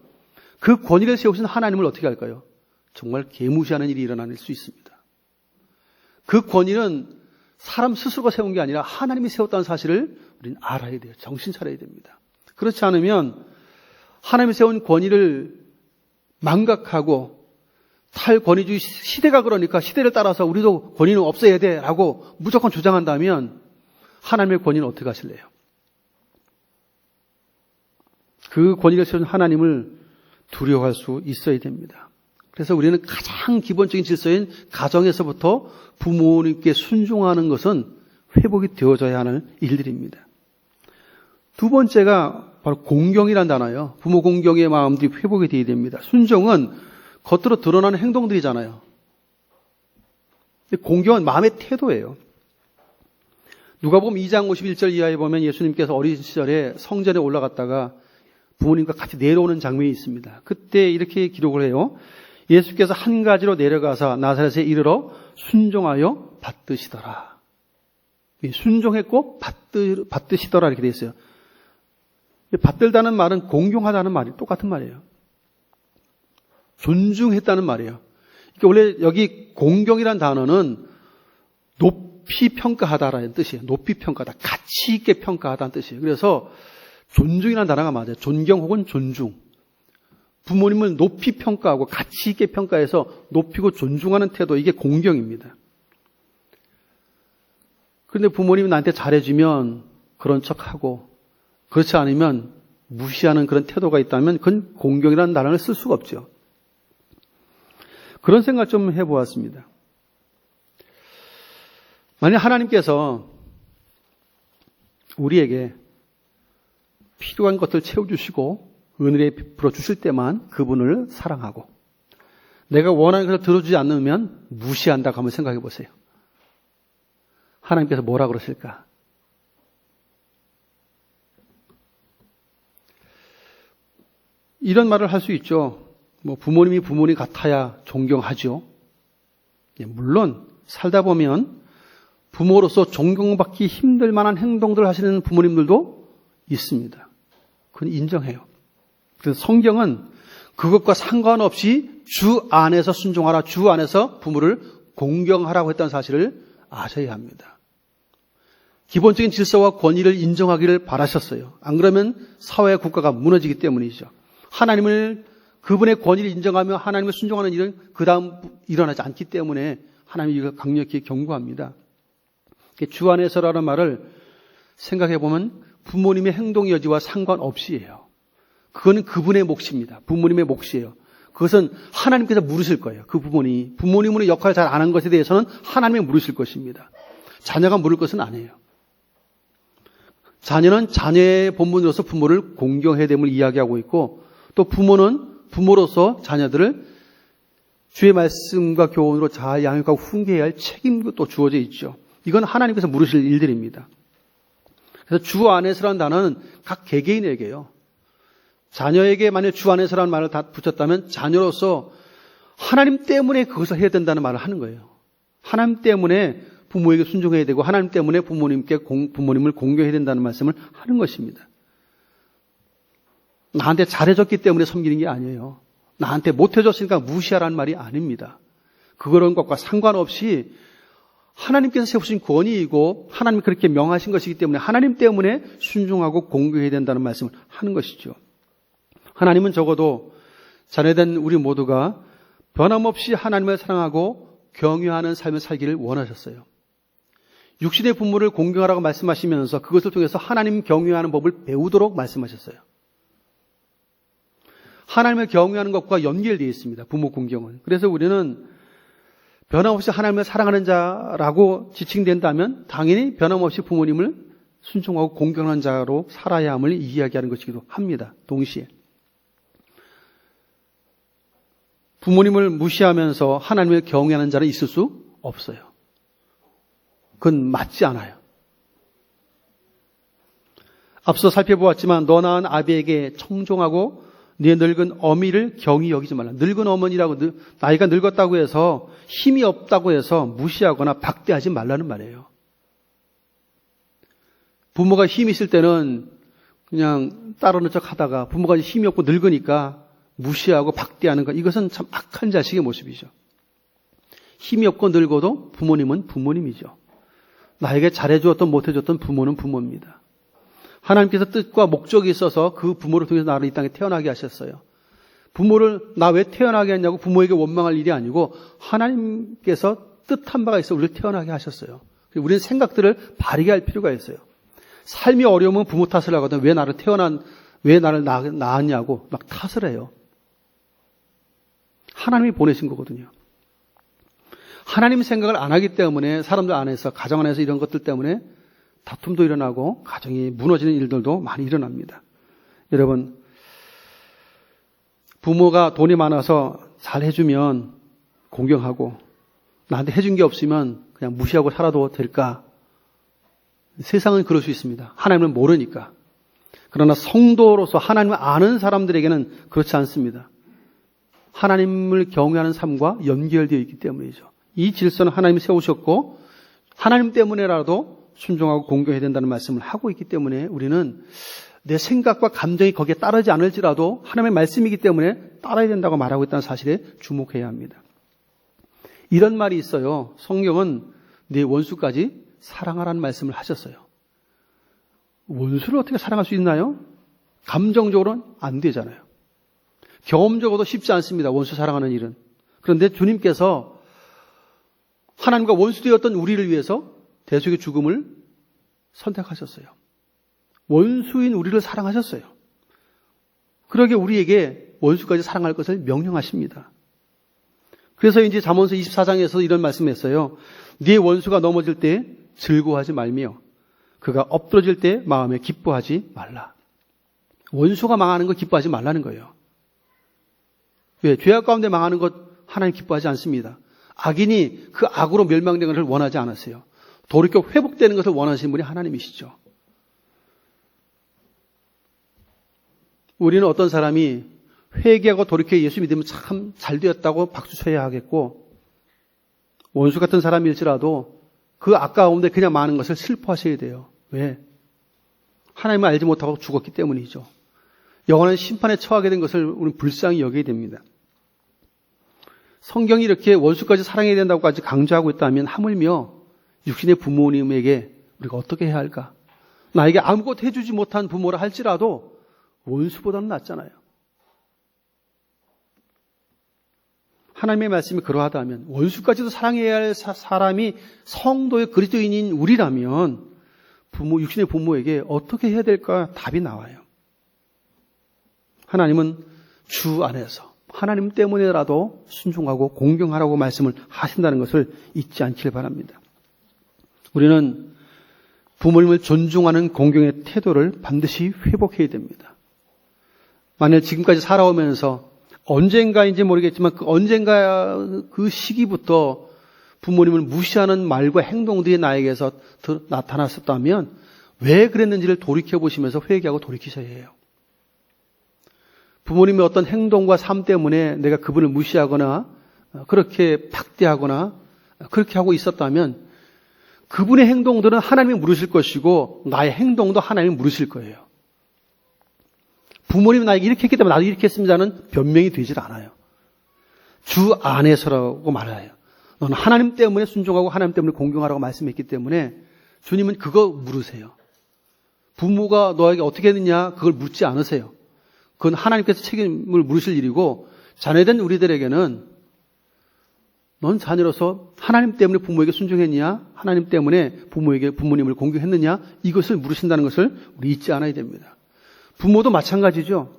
S1: 그 권위를 세우신 하나님을 어떻게 할까요? 정말 개무시하는 일이 일어날 수 있습니다. 그 권위는 사람 스스로가 세운 게 아니라 하나님이 세웠다는 사실을 우리는 알아야 돼요. 정신 차려야 됩니다. 그렇지 않으면 하나님이 세운 권위를 망각하고 탈권위주의 시대가 그러니까 시대를 따라서 우리도 권위는 없어야 돼 라고 무조건 주장한다면 하나님의 권위는 어떻게 하실래요? 그 권위를 세운 하나님을 두려워할 수 있어야 됩니다. 그래서 우리는 가장 기본적인 질서인 가정에서부터 부모님께 순종하는 것은 회복이 되어져야 하는 일들입니다. 두 번째가 바로 공경이란 단어예요. 부모 공경의 마음들이 회복이 되어야 됩니다. 순종은 겉으로 드러나는 행동들이잖아요. 공경은 마음의 태도예요. 누가복음 2장 51절 이하에 보면 예수님께서 어린 시절에 성전에 올라갔다가 부모님과 같이 내려오는 장면이 있습니다. 그때 이렇게 기록을 해요. 예수께서 한 가지로 내려가사 나사렛에 이르러 순종하여 받드시더라. 순종했고 받드시더라 이렇게 되어 있어요. 받들다는 말은 공경하다는 말이 똑같은 말이에요. 존중했다는 말이에요. 그러니까 원래 여기 공경이라는 단어는 높이 평가하다라는 뜻이에요. 높이 평가하다, 가치 있게 평가하다는 뜻이에요. 그래서 존중이라는 단어가 맞아요. 존경 혹은 존중. 부모님을 높이 평가하고 가치 있게 평가해서 높이고 존중하는 태도, 이게 공경입니다. 그런데 부모님이 나한테 잘해주면 그런 척하고 그렇지 않으면 무시하는 그런 태도가 있다면 그건 공경이라는 단어를 쓸 수가 없죠. 그런 생각 좀 해보았습니다. 만약 하나님께서 우리에게 필요한 것들 채워주시고 은혜를 베풀어 주실 때만 그분을 사랑하고 내가 원하는 것을 들어주지 않으면 무시한다고 한번 생각해 보세요. 하나님께서 뭐라 그러실까? 이런 말을 할 수 있죠. 부모님이 부모님 같아야 존경하죠. 물론 살다 보면 부모로서 존경받기 힘들 만한 행동들을 하시는 부모님들도 있습니다. 그건 인정해요. 그래서 성경은 그것과 상관없이 주 안에서 순종하라, 주 안에서 부모를 공경하라고 했다는 사실을 아셔야 합니다. 기본적인 질서와 권위를 인정하기를 바라셨어요. 안 그러면 사회와 국가가 무너지기 때문이죠. 하나님을, 그분의 권위를 인정하며 하나님을 순종하는 일은 그 다음 일어나지 않기 때문에 하나님이 이걸 강력히 경고합니다. 주 안에서라는 말을 생각해 보면 부모님의 행동 여지와 상관없이예요. 그거는 그분의 몫입니다. 부모님의 몫이에요. 그것은 하나님께서 물으실 거예요. 그 부모님의 역할을 잘 안 한 것에 대해서는 하나님이 물으실 것입니다. 자녀가 물을 것은 아니에요. 자녀는 자녀의 본분으로서 부모를 공경해야 됨을 이야기하고 있고, 또 부모는 부모로서 자녀들을 주의 말씀과 교훈으로 잘 양육하고 훈계해야 할 책임도 또 주어져 있죠. 이건 하나님께서 물으실 일들입니다. 그래서 주 안에서라는 단어는 각 개개인에게요. 자녀에게 만약 주 안에서라는 말을 다 붙였다면 자녀로서 하나님 때문에 그것을 해야 된다는 말을 하는 거예요. 하나님 때문에 부모에게 순종해야 되고 하나님 때문에 부모님을 공경해야 된다는 말씀을 하는 것입니다. 나한테 잘해줬기 때문에 섬기는 게 아니에요. 나한테 못해줬으니까 무시하라는 말이 아닙니다. 그런 것과 상관없이 하나님께서 세우신 권위이고 하나님이 그렇게 명하신 것이기 때문에 하나님 때문에 순종하고 공경해야 된다는 말씀을 하는 것이죠. 하나님은 적어도 자녀된 우리 모두가 변함없이 하나님을 사랑하고 경외하는 삶을 살기를 원하셨어요. 육신의 부모를 공경하라고 말씀하시면서 그것을 통해서 하나님 경외하는 법을 배우도록 말씀하셨어요. 하나님을 경외하는 것과 연결되어 있습니다. 부모 공경은. 그래서 우리는 변함없이 하나님을 사랑하는 자라고 지칭된다면 당연히 변함없이 부모님을 순종하고 공경하는 자로 살아야 함을 이야기하는 것이기도 합니다. 동시에. 부모님을 무시하면서 하나님을 경외하는 자는 있을 수 없어요. 그건 맞지 않아요. 앞서 살펴보았지만 너 낳은 아비에게 청종하고 네 늙은 어미를 경히 여기지 말라. 늙은 어머니라고 나이가 늙었다고 해서 힘이 없다고 해서 무시하거나 박대하지 말라는 말이에요. 부모가 힘이 있을 때는 그냥 따르는 척 하다가 부모가 힘이 없고 늙으니까 무시하고 박대하는 것, 이것은 참 악한 자식의 모습이죠. 힘이 없고 늙어도 부모님은 부모님이죠. 나에게 잘해주었던 못해줬던 부모는 부모입니다. 하나님께서 뜻과 목적이 있어서 그 부모를 통해서 나를 이 땅에 태어나게 하셨어요. 부모를 나 왜 태어나게 했냐고 부모에게 원망할 일이 아니고 하나님께서 뜻한 바가 있어 우리를 태어나게 하셨어요. 우리는 생각들을 바르게 할 필요가 있어요. 삶이 어려우면 부모 탓을 하거든. 왜 나를 낳았냐고 막 탓을 해요. 하나님이 보내신 거거든요. 하나님 생각을 안 하기 때문에 사람들 안에서, 가정 안에서 이런 것들 때문에 다툼도 일어나고 가정이 무너지는 일들도 많이 일어납니다. 여러분, 부모가 돈이 많아서 잘 해주면 공경하고 나한테 해준 게 없으면 그냥 무시하고 살아도 될까? 세상은 그럴 수 있습니다. 하나님은 모르니까. 그러나 성도로서 하나님을 아는 사람들에게는 그렇지 않습니다. 하나님을 경외하는 삶과 연결되어 있기 때문이죠. 이 질서는 하나님이 세우셨고 하나님 때문에라도 순종하고 공경해야 된다는 말씀을 하고 있기 때문에 우리는 내 생각과 감정이 거기에 따르지 않을지라도 하나님의 말씀이기 때문에 따라야 된다고 말하고 있다는 사실에 주목해야 합니다. 이런 말이 있어요. 성경은 네 원수까지 사랑하라는 말씀을 하셨어요. 원수를 어떻게 사랑할 수 있나요? 감정적으로는 안 되잖아요. 경험적으로도 쉽지 않습니다. 원수 사랑하는 일은. 그런데 주님께서 하나님과 원수되었던 우리를 위해서 대속의 죽음을 선택하셨어요. 원수인 우리를 사랑하셨어요. 그러게 우리에게 원수까지 사랑할 것을 명령하십니다. 그래서 이제 잠언서 24장에서 이런 말씀했어요. 네 원수가 넘어질 때 즐거워하지 말며 그가 엎드러질 때 마음에 기뻐하지 말라. 원수가 망하는 거 기뻐하지 말라는 거예요. 왜? 죄악 가운데 망하는 것 하나님 기뻐하지 않습니다. 악인이 그 악으로 멸망되는 것을 원하지 않으세요. 돌이켜 회복되는 것을 원하시는 분이 하나님이시죠. 우리는 어떤 사람이 회개하고 돌이켜 예수 믿으면 참 잘되었다고 박수 쳐야 하겠고 원수 같은 사람일지라도 그 악 가운데 그냥 많은 것을 슬퍼하셔야 돼요. 왜? 하나님을 알지 못하고 죽었기 때문이죠. 영원한 심판에 처하게 된 것을 우리는 불쌍히 여겨야 됩니다. 성경이 이렇게 원수까지 사랑해야 된다고까지 강조하고 있다면 하물며 육신의 부모님에게 우리가 어떻게 해야 할까? 나에게 아무것도 해주지 못한 부모라 할지라도 원수보다는 낫잖아요. 하나님의 말씀이 그러하다면 원수까지도 사랑해야 할 사람이 성도의 그리스도인인 우리라면 육신의 부모에게 어떻게 해야 될까? 답이 나와요. 하나님은 주 안에서 하나님 때문에라도 순종하고 공경하라고 말씀을 하신다는 것을 잊지 않길 바랍니다. 우리는 부모님을 존중하는 공경의 태도를 반드시 회복해야 됩니다. 만약 지금까지 살아오면서 언젠가인지 모르겠지만 그 언젠가 그 시기부터 부모님을 무시하는 말과 행동들이 나에게서 나타났었다면 왜 그랬는지를 돌이켜보시면서 회개하고 돌이키셔야 해요. 부모님의 어떤 행동과 삶 때문에 내가 그분을 무시하거나 그렇게 박대하거나 그렇게 하고 있었다면 그분의 행동들은 하나님이 물으실 것이고 나의 행동도 하나님이 물으실 거예요. 부모님이 나에게 이렇게 했기 때문에 나도 이렇게 했습니다는 변명이 되질 않아요. 주 안에서라고 말해요. 너는 하나님 때문에 순종하고 하나님 때문에 공경하라고 말씀했기 때문에 주님은 그거 물으세요. 부모가 너에게 어떻게 했느냐 그걸 묻지 않으세요. 그건 하나님께서 책임을 물으실 일이고 자녀된 우리들에게는 넌 자녀로서 하나님 때문에 부모에게 순종했느냐 하나님 때문에 부모님을 공경했느냐 이것을 물으신다는 것을 우리 잊지 않아야 됩니다. 부모도 마찬가지죠.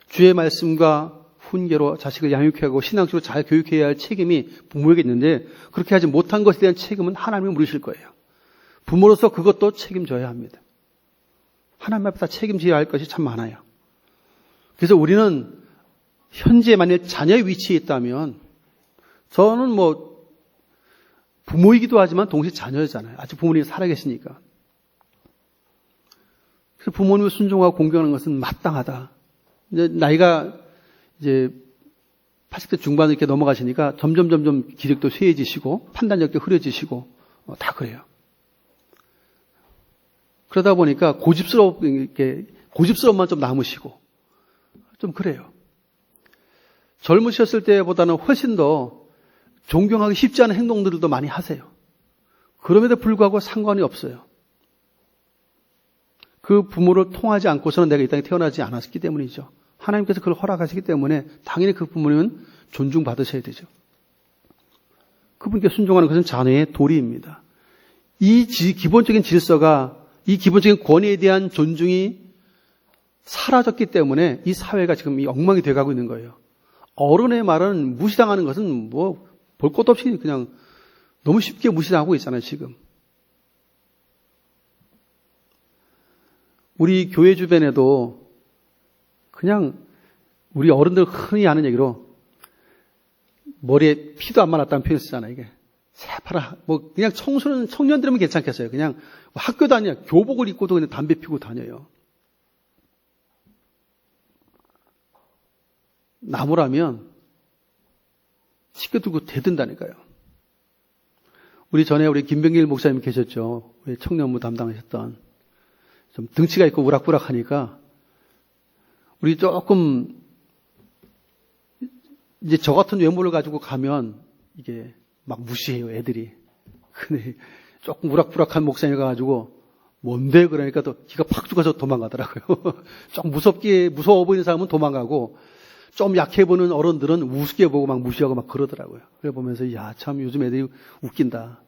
S1: 주의 말씀과 훈계로 자식을 양육해야 하고 신앙적으로 잘 교육해야 할 책임이 부모에게 있는데 그렇게 하지 못한 것에 대한 책임은 하나님이 물으실 거예요. 부모로서 그것도 책임져야 합니다. 하나님 앞에 다 책임져야 할 것이 참 많아요. 그래서 우리는 현재 만약 자녀의 위치에 있다면 저는 부모이기도 하지만 동시에 자녀잖아요. 아직 부모님이 살아계시니까. 그래서 부모님을 순종하고 공경하는 것은 마땅하다. 이제 나이가 이제 80대 중반을 이렇게 넘어가시니까 점점 기력도 쇠해지시고 판단력도 흐려지시고 다 그래요. 그러다 보니까 고집스러움만 좀 남으시고 좀 그래요. 젊으셨을 때보다는 훨씬 더 존경하기 쉽지 않은 행동들도 많이 하세요. 그럼에도 불구하고 상관이 없어요. 그 부모를 통하지 않고서는 내가 이 땅에 태어나지 않았기 때문이죠. 하나님께서 그걸 허락하시기 때문에 당연히 그 부모님은 존중받으셔야 되죠. 그분께 순종하는 것은 자녀의 도리입니다. 이 기본적인 질서가, 이 기본적인 권위에 대한 존중이 사라졌기 때문에 이 사회가 지금 이 엉망이 돼가고 있는 거예요. 어른의 말은 무시당하는 것은 뭐 볼 것도 없이 그냥 너무 쉽게 무시당하고 있잖아요, 지금. 우리 교회 주변에도 그냥 우리 어른들 흔히 하는 얘기로 머리에 피도 안 말았다는 표현 쓰잖아요, 이게. 새파라. 뭐 그냥 청년들이면 괜찮겠어요. 그냥 학교 다녀 교복을 입고도 그냥 담배 피고 다녀요. 나무라면 시켜두고 대든다니까요. 우리 전에 우리 김병길 목사님 계셨죠. 우리 청년부 담당하셨던. 좀 등치가 있고 우락부락하니까 우리 조금 이제 저 같은 외모를 가지고 가면 이게 막 무시해요, 애들이. 근데 조금 우락부락한 목사님 가가지고 뭔데? 그러니까 또 기가 팍 죽어서 도망가더라고요. 좀 무서워 보이는 사람은 도망가고 좀 약해 보이는 어른들은 우습게 보고 막 무시하고 막 그러더라고요. 그래 보면서 야, 참 요즘 애들이 웃긴다.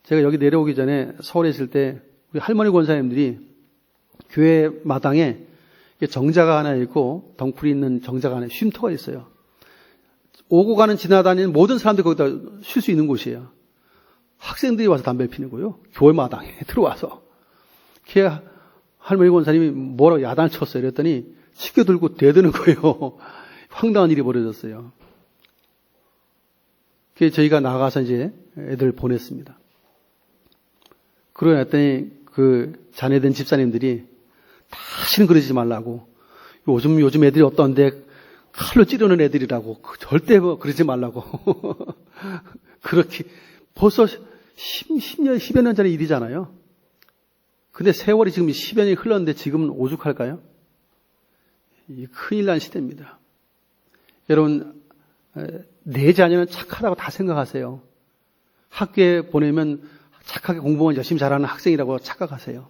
S1: 제가 여기 내려오기 전에 서울에 있을 때 우리 할머니 권사님들이 교회 마당에 정자가 하나 있고 덩굴이 있는 정자가 하나 쉼터가 있어요. 오고 가는 지나다니는 모든 사람들이 거기다 쉴 수 있는 곳이에요. 학생들이 와서 담배를 피는 거예요. 교회 마당에 들어와서. 걔 할머니 권사님이 뭐라고 야단을 쳤어요. 그랬더니 치켜들고 대드는 거예요. 황당한 일이 벌어졌어요. 그래서 저희가 나가서 이제 애들 보냈습니다. 그러고 났더니 그 자네된 집사님들이 다시는 그러지 말라고. 요즘 애들이 어떤데 칼로 찌르는 애들이라고. 절대 그러지 말라고. 그렇게 벌써 10여 년 전의 일이잖아요. 근데 세월이 지금 10여 년이 흘렀는데 지금은 오죽할까요? 이 큰일 난 시대입니다. 여러분, 내 자녀는 착하다고 다 생각하세요. 학교에 보내면 착하게 공부만 열심히 잘하는 학생이라고 착각하세요.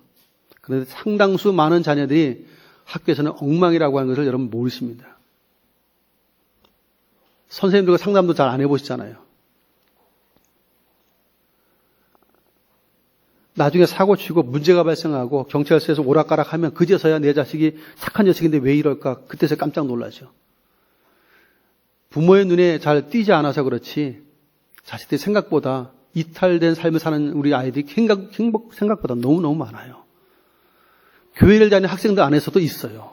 S1: 그런데 상당수 많은 자녀들이 학교에서는 엉망이라고 하는 것을 여러분 모르십니다. 선생님들과 상담도 잘 안 해보시잖아요. 나중에 사고 치고 문제가 발생하고 경찰서에서 오락가락하면 그제서야 내 자식이 착한 자식인데 왜 이럴까 그때서 깜짝 놀라죠. 부모의 눈에 잘 띄지 않아서 그렇지 자식들이 생각보다 이탈된 삶을 사는 우리 아이들이 생각보다 너무너무 많아요. 교회를 다니는 학생들 안에서도 있어요.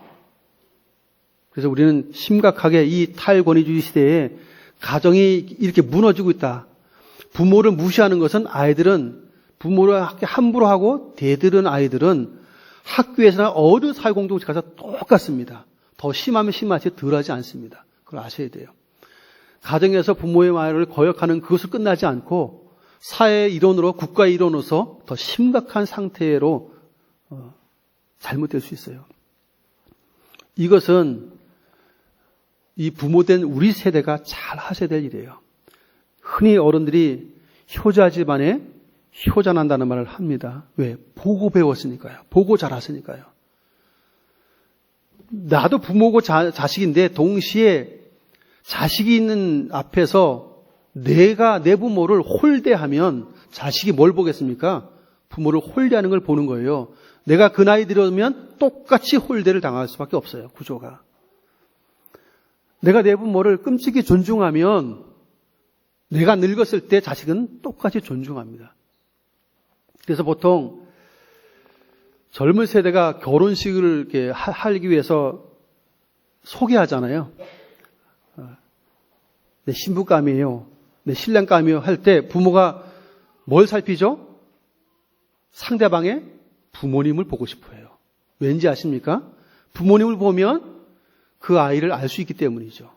S1: 그래서 우리는 심각하게 이 탈권위주의 시대에 가정이 이렇게 무너지고 있다. 부모를 무시하는 것은 아이들은 부모를 함부로 하고 대들은 아이들은 학교에서나 어느 사회공동체 가서 똑같습니다. 더 심하면 심하지 덜하지 않습니다. 그걸 아셔야 돼요. 가정에서 부모의 말을 거역하는 그것을 끝나지 않고 사회의 일원으로 국가의 일원으로서 더 심각한 상태로 잘못될 수 있어요. 이것은 이 부모된 우리 세대가 잘 하셔야 될 일이에요. 흔히 어른들이 효자 집안에 효자난다는 말을 합니다. 왜? 보고 배웠으니까요. 보고 잘하시니까요. 나도 부모고 자식인데 동시에 자식이 있는 앞에서 내가 내 부모를 홀대하면 자식이 뭘 보겠습니까? 부모를 홀대하는 걸 보는 거예요. 내가 그 나이 들으면 똑같이 홀대를 당할 수밖에 없어요. 구조가. 내가 내 부모를 끔찍이 존중하면 내가 늙었을 때 자식은 똑같이 존중합니다. 그래서 보통 젊은 세대가 결혼식을 이렇게 하기 위해서 소개하잖아요. 내 신부감이에요. 내 신랑감이에요. 할 때 부모가 뭘 살피죠? 상대방의 부모님을 보고 싶어 해요. 왠지 아십니까? 부모님을 보면 그 아이를 알 수 있기 때문이죠.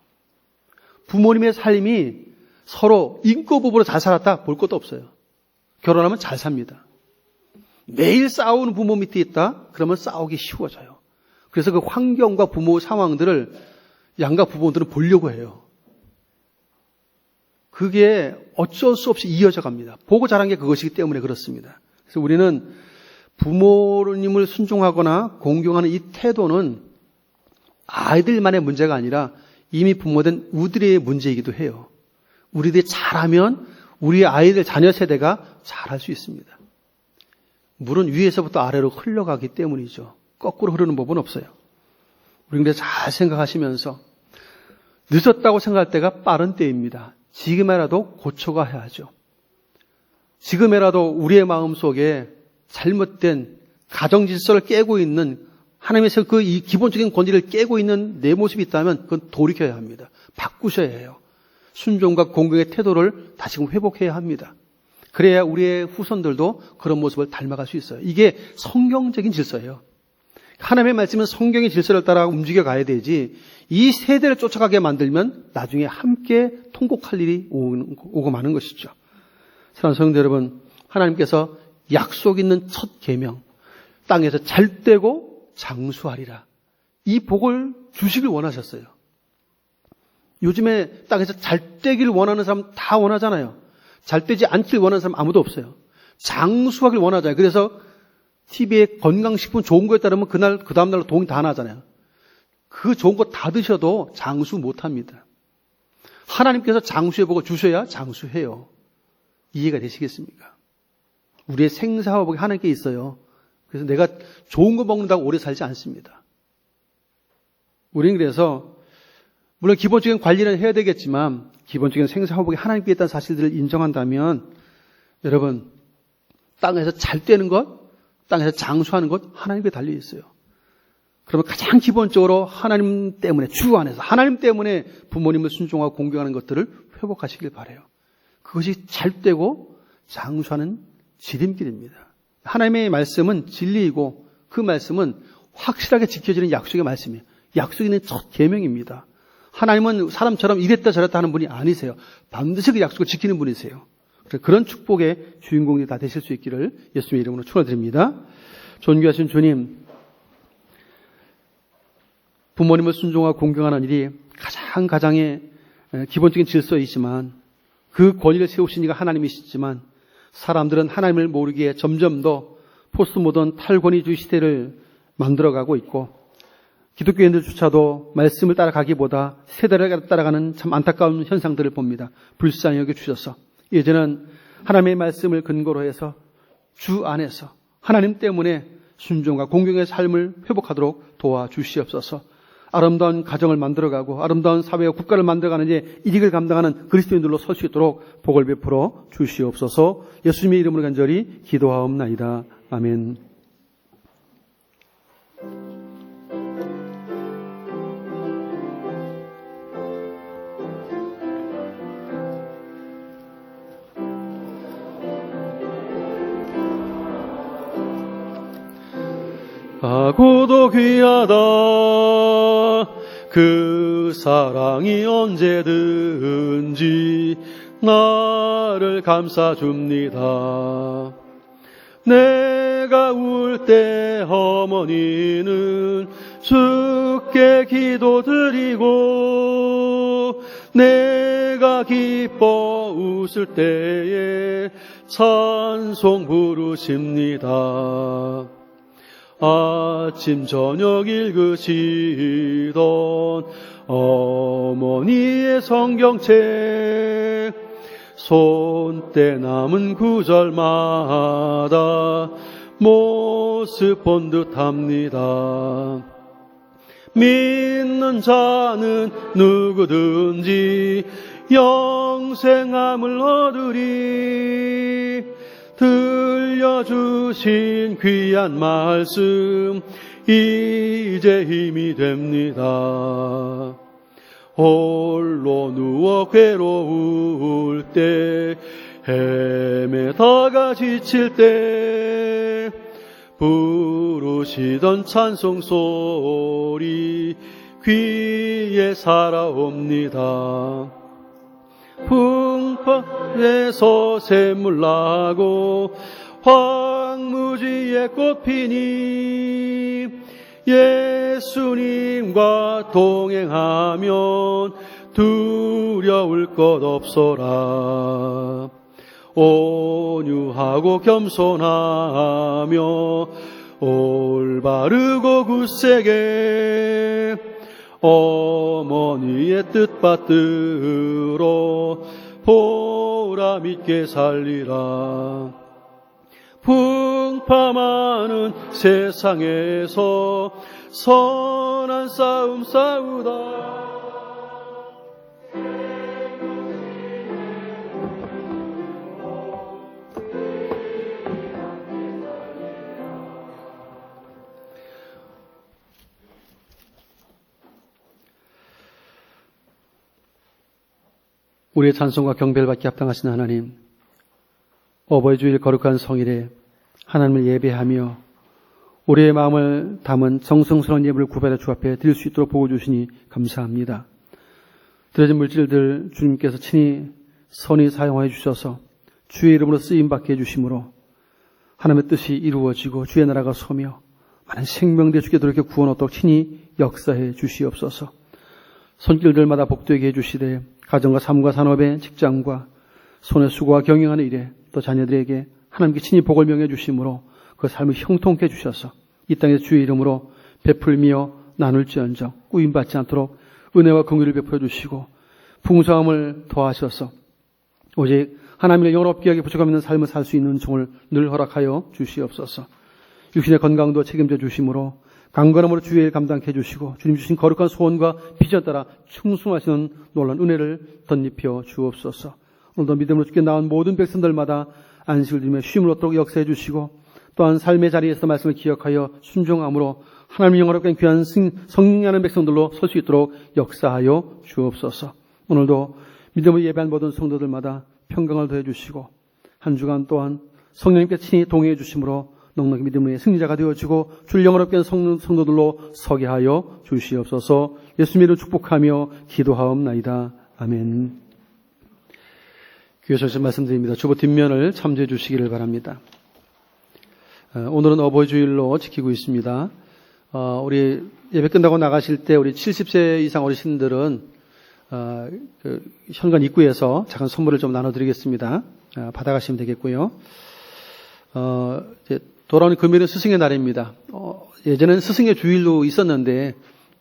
S1: 부모님의 삶이 서로 인꼬부부로 잘 살았다 볼 것도 없어요. 결혼하면 잘 삽니다. 매일 싸우는 부모 밑에 있다? 그러면 싸우기 쉬워져요. 그래서 그 환경과 부모 상황들을 양가 부모들은 보려고 해요. 그게 어쩔 수 없이 이어져 갑니다. 보고 자란 게 그것이기 때문에 그렇습니다. 그래서 우리는 부모님을 순종하거나 공경하는 이 태도는 아이들만의 문제가 아니라 이미 부모된 우리들의 문제이기도 해요. 우리들이 잘하면 우리의 아이들 자녀 세대가 잘할 수 있습니다. 물은 위에서부터 아래로 흘러가기 때문이죠. 거꾸로 흐르는 법은 없어요. 우리는 그래서 잘 생각하시면서 늦었다고 생각할 때가 빠른 때입니다. 지금이라도 고쳐가야죠. 지금이라도 우리의 마음속에 잘못된 가정 질서를 깨고 있는 하나님의 그 이 기본적인 권위를 깨고 있는 내 모습이 있다면 그건 돌이켜야 합니다. 바꾸셔야 해요. 순종과 공경의 태도를 다시금 회복해야 합니다. 그래야 우리의 후손들도 그런 모습을 닮아갈 수 있어요. 이게 성경적인 질서예요. 하나님의 말씀은 성경의 질서를 따라 움직여 가야 되지 이 세대를 쫓아가게 만들면 나중에 함께 통곡할 일이 오고 마는 것이죠. 사랑하는 성도 여러분, 하나님께서 약속 있는 첫 계명, 땅에서 잘되고 장수하리라. 이 복을 주시길 원하셨어요. 요즘에 땅에서 잘되길 원하는 사람 다 원하잖아요. 잘되지 않길 원하는 사람 아무도 없어요. 장수하길 원하잖아요. 그래서 TV에 건강식품 좋은 거에 따르면 그 다음날로 돈이 다 나잖아요. 그 좋은 거 다 드셔도 장수 못합니다. 하나님께서 장수의 복을 주셔야 장수해요. 이해가 되시겠습니까? 우리의 생사화복이 하나님께 있어요. 그래서 내가 좋은 거 먹는다고 오래 살지 않습니다. 우리는 그래서 물론 기본적인 관리는 해야 되겠지만 기본적인 생사화복이 하나님께 있다는 사실들을 인정한다면 여러분 땅에서 잘 되는 것, 땅에서 장수하는 것 하나님께 달려 있어요. 그러면 가장 기본적으로 하나님 때문에 주 안에서 하나님 때문에 부모님을 순종하고 공경하는 것들을 회복하시길 바라요. 그것이 잘 되고 장수하는 지름길입니다. 하나님의 말씀은 진리이고 그 말씀은 확실하게 지켜지는 약속의 말씀이에요. 약속이 있는 첫 계명입니다. 하나님은 사람처럼 이랬다 저랬다 하는 분이 아니세요. 반드시 그 약속을 지키는 분이세요. 그런 축복의 주인공이 다 되실 수 있기를 예수님의 이름으로 축원드립니다. 존귀하신 주님, 부모님을 순종하고 공경하는 일이 가장의 기본적인 질서이지만 그 권위를 세우신 이가 하나님이시지만 사람들은 하나님을 모르기에 점점 더 포스트모던 탈권위주의 시대를 만들어가고 있고 기독교인들조차도 말씀을 따라가기보다 세대를 따라가는 참 안타까운 현상들을 봅니다. 불쌍히 여겨주셔서 이제는 하나님의 말씀을 근거로 해서 주 안에서 하나님 때문에 순종과 공경의 삶을 회복하도록 도와주시옵소서. 아름다운 가정을 만들어가고 아름다운 사회와 국가를 만들어가는 이제 일익을 감당하는 그리스도인들로 설 수 있도록 복을 베풀어 주시옵소서. 예수님의 이름으로 간절히 기도하옵나이다. 아멘. 아고도 귀하다 그 사랑이 언제든지 나를 감싸줍니다. 내가 울 때 어머니는 주께 기도드리고 내가 기뻐 웃을 때에 찬송 부르십니다. 아침 저녁 읽으시던 어머니의 성경책 손때 남은 구절마다 모습 본 듯합니다. 믿는 자는 누구든지 영생함을 얻으리. 들려주신 귀한 말씀 이제 힘이 됩니다. 홀로 누워 괴로울 때 헤매다가 지칠 때 부르시던 찬송 소리 귀에 살아옵니다. 풍파에서 샘물 나고 황무지에 꽃 피니 예수님과 동행하면 두려울 것 없어라. 온유하고 겸손하며 올바르고 굳세게 어머니의 뜻받들어 보람 있게 살리라. 풍파많은 세상에서 선한 싸움 싸우다. 우리의 찬송과 경배를 받기 합당하신 하나님, 어버이 주일 거룩한 성일에 하나님을 예배하며 우리의 마음을 담은 정성스러운 예물을 구별해 주 앞에 드릴 수 있도록 보고 주시니 감사합니다. 드려진 물질들 주님께서 친히 선히 사용하여 주셔서 주의 이름으로 쓰임받게 해주심으로 하나님의 뜻이 이루어지고 주의 나라가 서며 많은 생명대 주께 이렇게 구원 얻도록 친히 역사해 주시옵소서. 손길들마다 복되게 해주시되 가정과 삶과 산업의 직장과 손의 수고와 경영하는 일에 또 자녀들에게 하나님께 친히 복을 명해 주심으로 그 삶을 형통케 해주셔서 이 땅에서 주의 이름으로 베풀며 나눌지언정 꾸임받지 않도록 은혜와 긍휼을 베풀어 주시고 풍성함을 더하셔서 오직 하나님의 영원롭게 하게 부족함 있는 삶을 살 수 있는 종을 늘 허락하여 주시옵소서. 육신의 건강도 책임져 주심으로 강건함으로 주의 일 감당케 해주시고 주님 주신 거룩한 소원과 비전 따라 충성하시는 놀라운 은혜를 덧입혀 주옵소서. 오늘도 믿음으로 주께 나온 모든 백성들마다 안식을 드리며 쉼을 얻도록 역사해 주시고 또한 삶의 자리에서 말씀을 기억하여 순종함으로 하나님의 영원롭게 귀한 성령하는 백성들로 설 수 있도록 역사하여 주옵소서. 오늘도 믿음을 예배한 모든 성도들마다 평강을 더해 주시고 한 주간 또한 성령님께 친히 동행해 주심으로 넉넉히 믿음의 승리자가 되어지고 주를 영원롭게 한 성도들로 서게 하여 주시옵소서. 예수님 이름으로 축복하며 기도하옵나이다. 아멘. 교회에서 말씀드립니다. 주보 뒷면을 참조해 주시기를 바랍니다. 오늘은 어버이 주일로 지키고 있습니다. 우리 예배 끝나고 나가실 때 우리 70세 이상 어르신들은 현관 입구에서 작은 선물을 좀 나눠드리겠습니다. 받아가시면 되겠고요. 이제 돌아오는 금요일은 스승의 날입니다. 예전에는 스승의 주일로 있었는데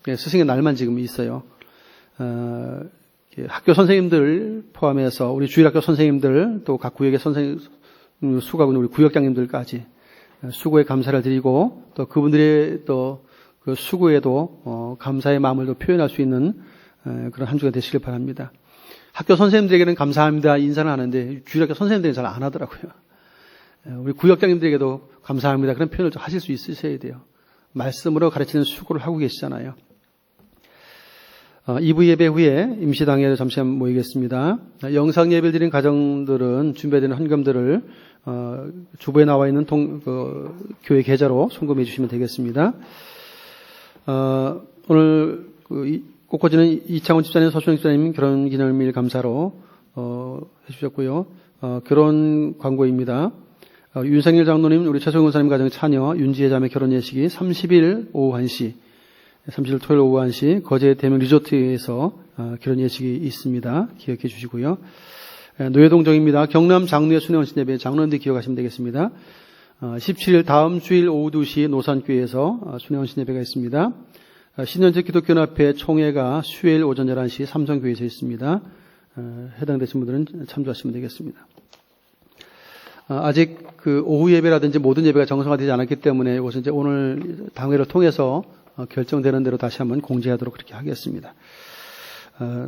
S1: 스승의 날만 지금 있어요. 학교 선생님들 포함해서 우리 주일학교 선생님들 또 각 구역의 선생님 수고하고 있는 우리 구역장님들까지 수고에 감사를 드리고 또 그분들의 또 그 수고에도 감사의 마음을 또 표현할 수 있는 그런 한 주가 되시길 바랍니다. 학교 선생님들에게는 감사합니다 인사를 하는데 주일학교 선생님들은 잘 안 하더라고요. 우리 구역장님들에게도 감사합니다 그런 표현을 좀 하실 수 있으셔야 돼요. 말씀으로 가르치는 수고를 하고 계시잖아요. 2부 예배 후에 임시당회로 잠시 모이겠습니다. 영상 예배를 드린 가정들은 준비되는 헌금들을 주부에 나와 있는 교회 계좌로 송금해 주시면 되겠습니다. 오늘 꽃꽂이는 이창훈 집사님, 서수영 집사님 결혼기념일 감사로 해주셨고요. 결혼 광고입니다. 윤상일 장로님, 우리 최성훈 권사님 가정 차녀 윤지혜 자매 결혼 예식이 30일 오후 1시, 30일 토요일 오후 1시 거제 대명 리조트에서 결혼 예식이 있습니다. 기억해 주시고요. 노예동정입니다. 경남 장로의 순회원신 예배 장로님들 기억하시면 되겠습니다. 17일 다음 주일 오후 2시 노산교회에서 순회원신 예배가 있습니다. 신년제 기독교연합회 총회가 수요일 오전 11시 삼성교회에서 있습니다. 해당되신 분들은 참조하시면 되겠습니다. 아직 그 오후 예배라든지 모든 예배가 정상화되지 않았기 때문에 이것은 이제 오늘 당회를 통해서 결정되는 대로 다시 한번 공지하도록 그렇게 하겠습니다.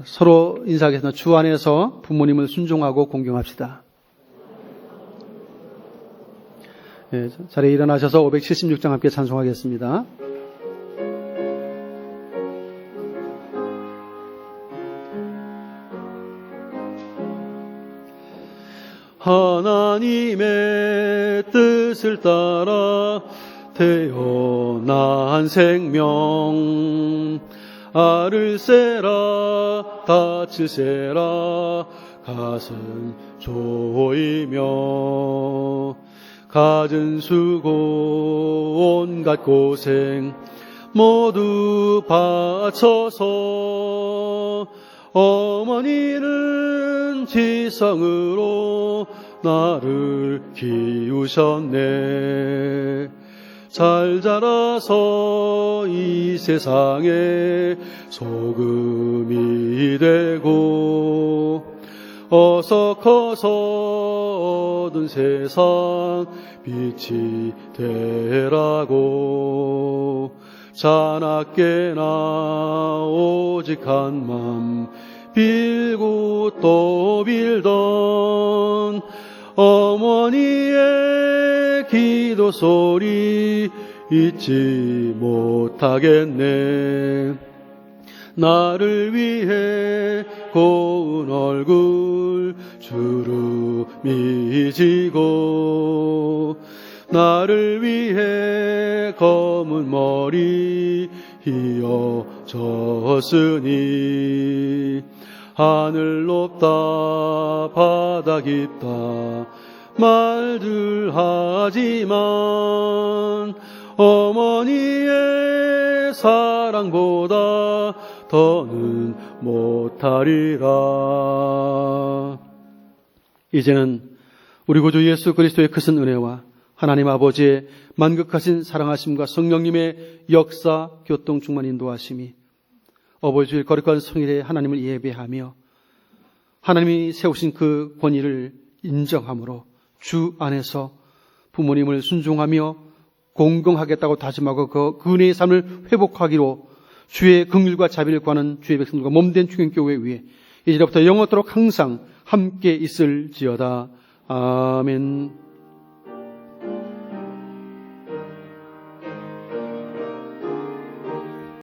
S1: 서로 인사하겠습니다. 주 안에서 부모님을 순종하고 공경합시다. 네, 자리에 일어나셔서 576장 함께 찬송하겠습니다. 하나님의 뜻을 따라 태어난 생명 알을 세라 닻을 세라 가슴 조이며 갖은 수고 온갖 고생 모두 바쳐서 어머니는 지성으로 나를 키우셨네. 잘 자라서 이 세상에 소금이 되고 어서 커서 얻은 세상 빛이 되라고. 자나깨나 오직 한맘 빌고 또 빌던 어머니의 기도 소리 잊지 못하겠네. 나를 위해 고운 얼굴 주름이 지고 나를 위해 검은 머리 휘어졌으니 하늘 높다 바다 깊다 말들 하지만 어머니의 사랑보다 더는 못하리라. 이제는 우리 구주 예수 그리스도의 크신 은혜와 하나님 아버지의 만극하신 사랑하심과 성령님의 역사, 교통, 충만 인도하심이 어버이 주일 거룩한 성일에 하나님을 예배하며 하나님이 세우신 그 권위를 인정함으로 주 안에서 부모님을 순종하며 공경하겠다고 다짐하고 그 은혜의 삶을 회복하기로 주의 긍휼과 자비를 구하는 주의 백성들과 몸된 충행교회 위에 이제부터 영원토록 항상 함께 있을지어다. 아멘.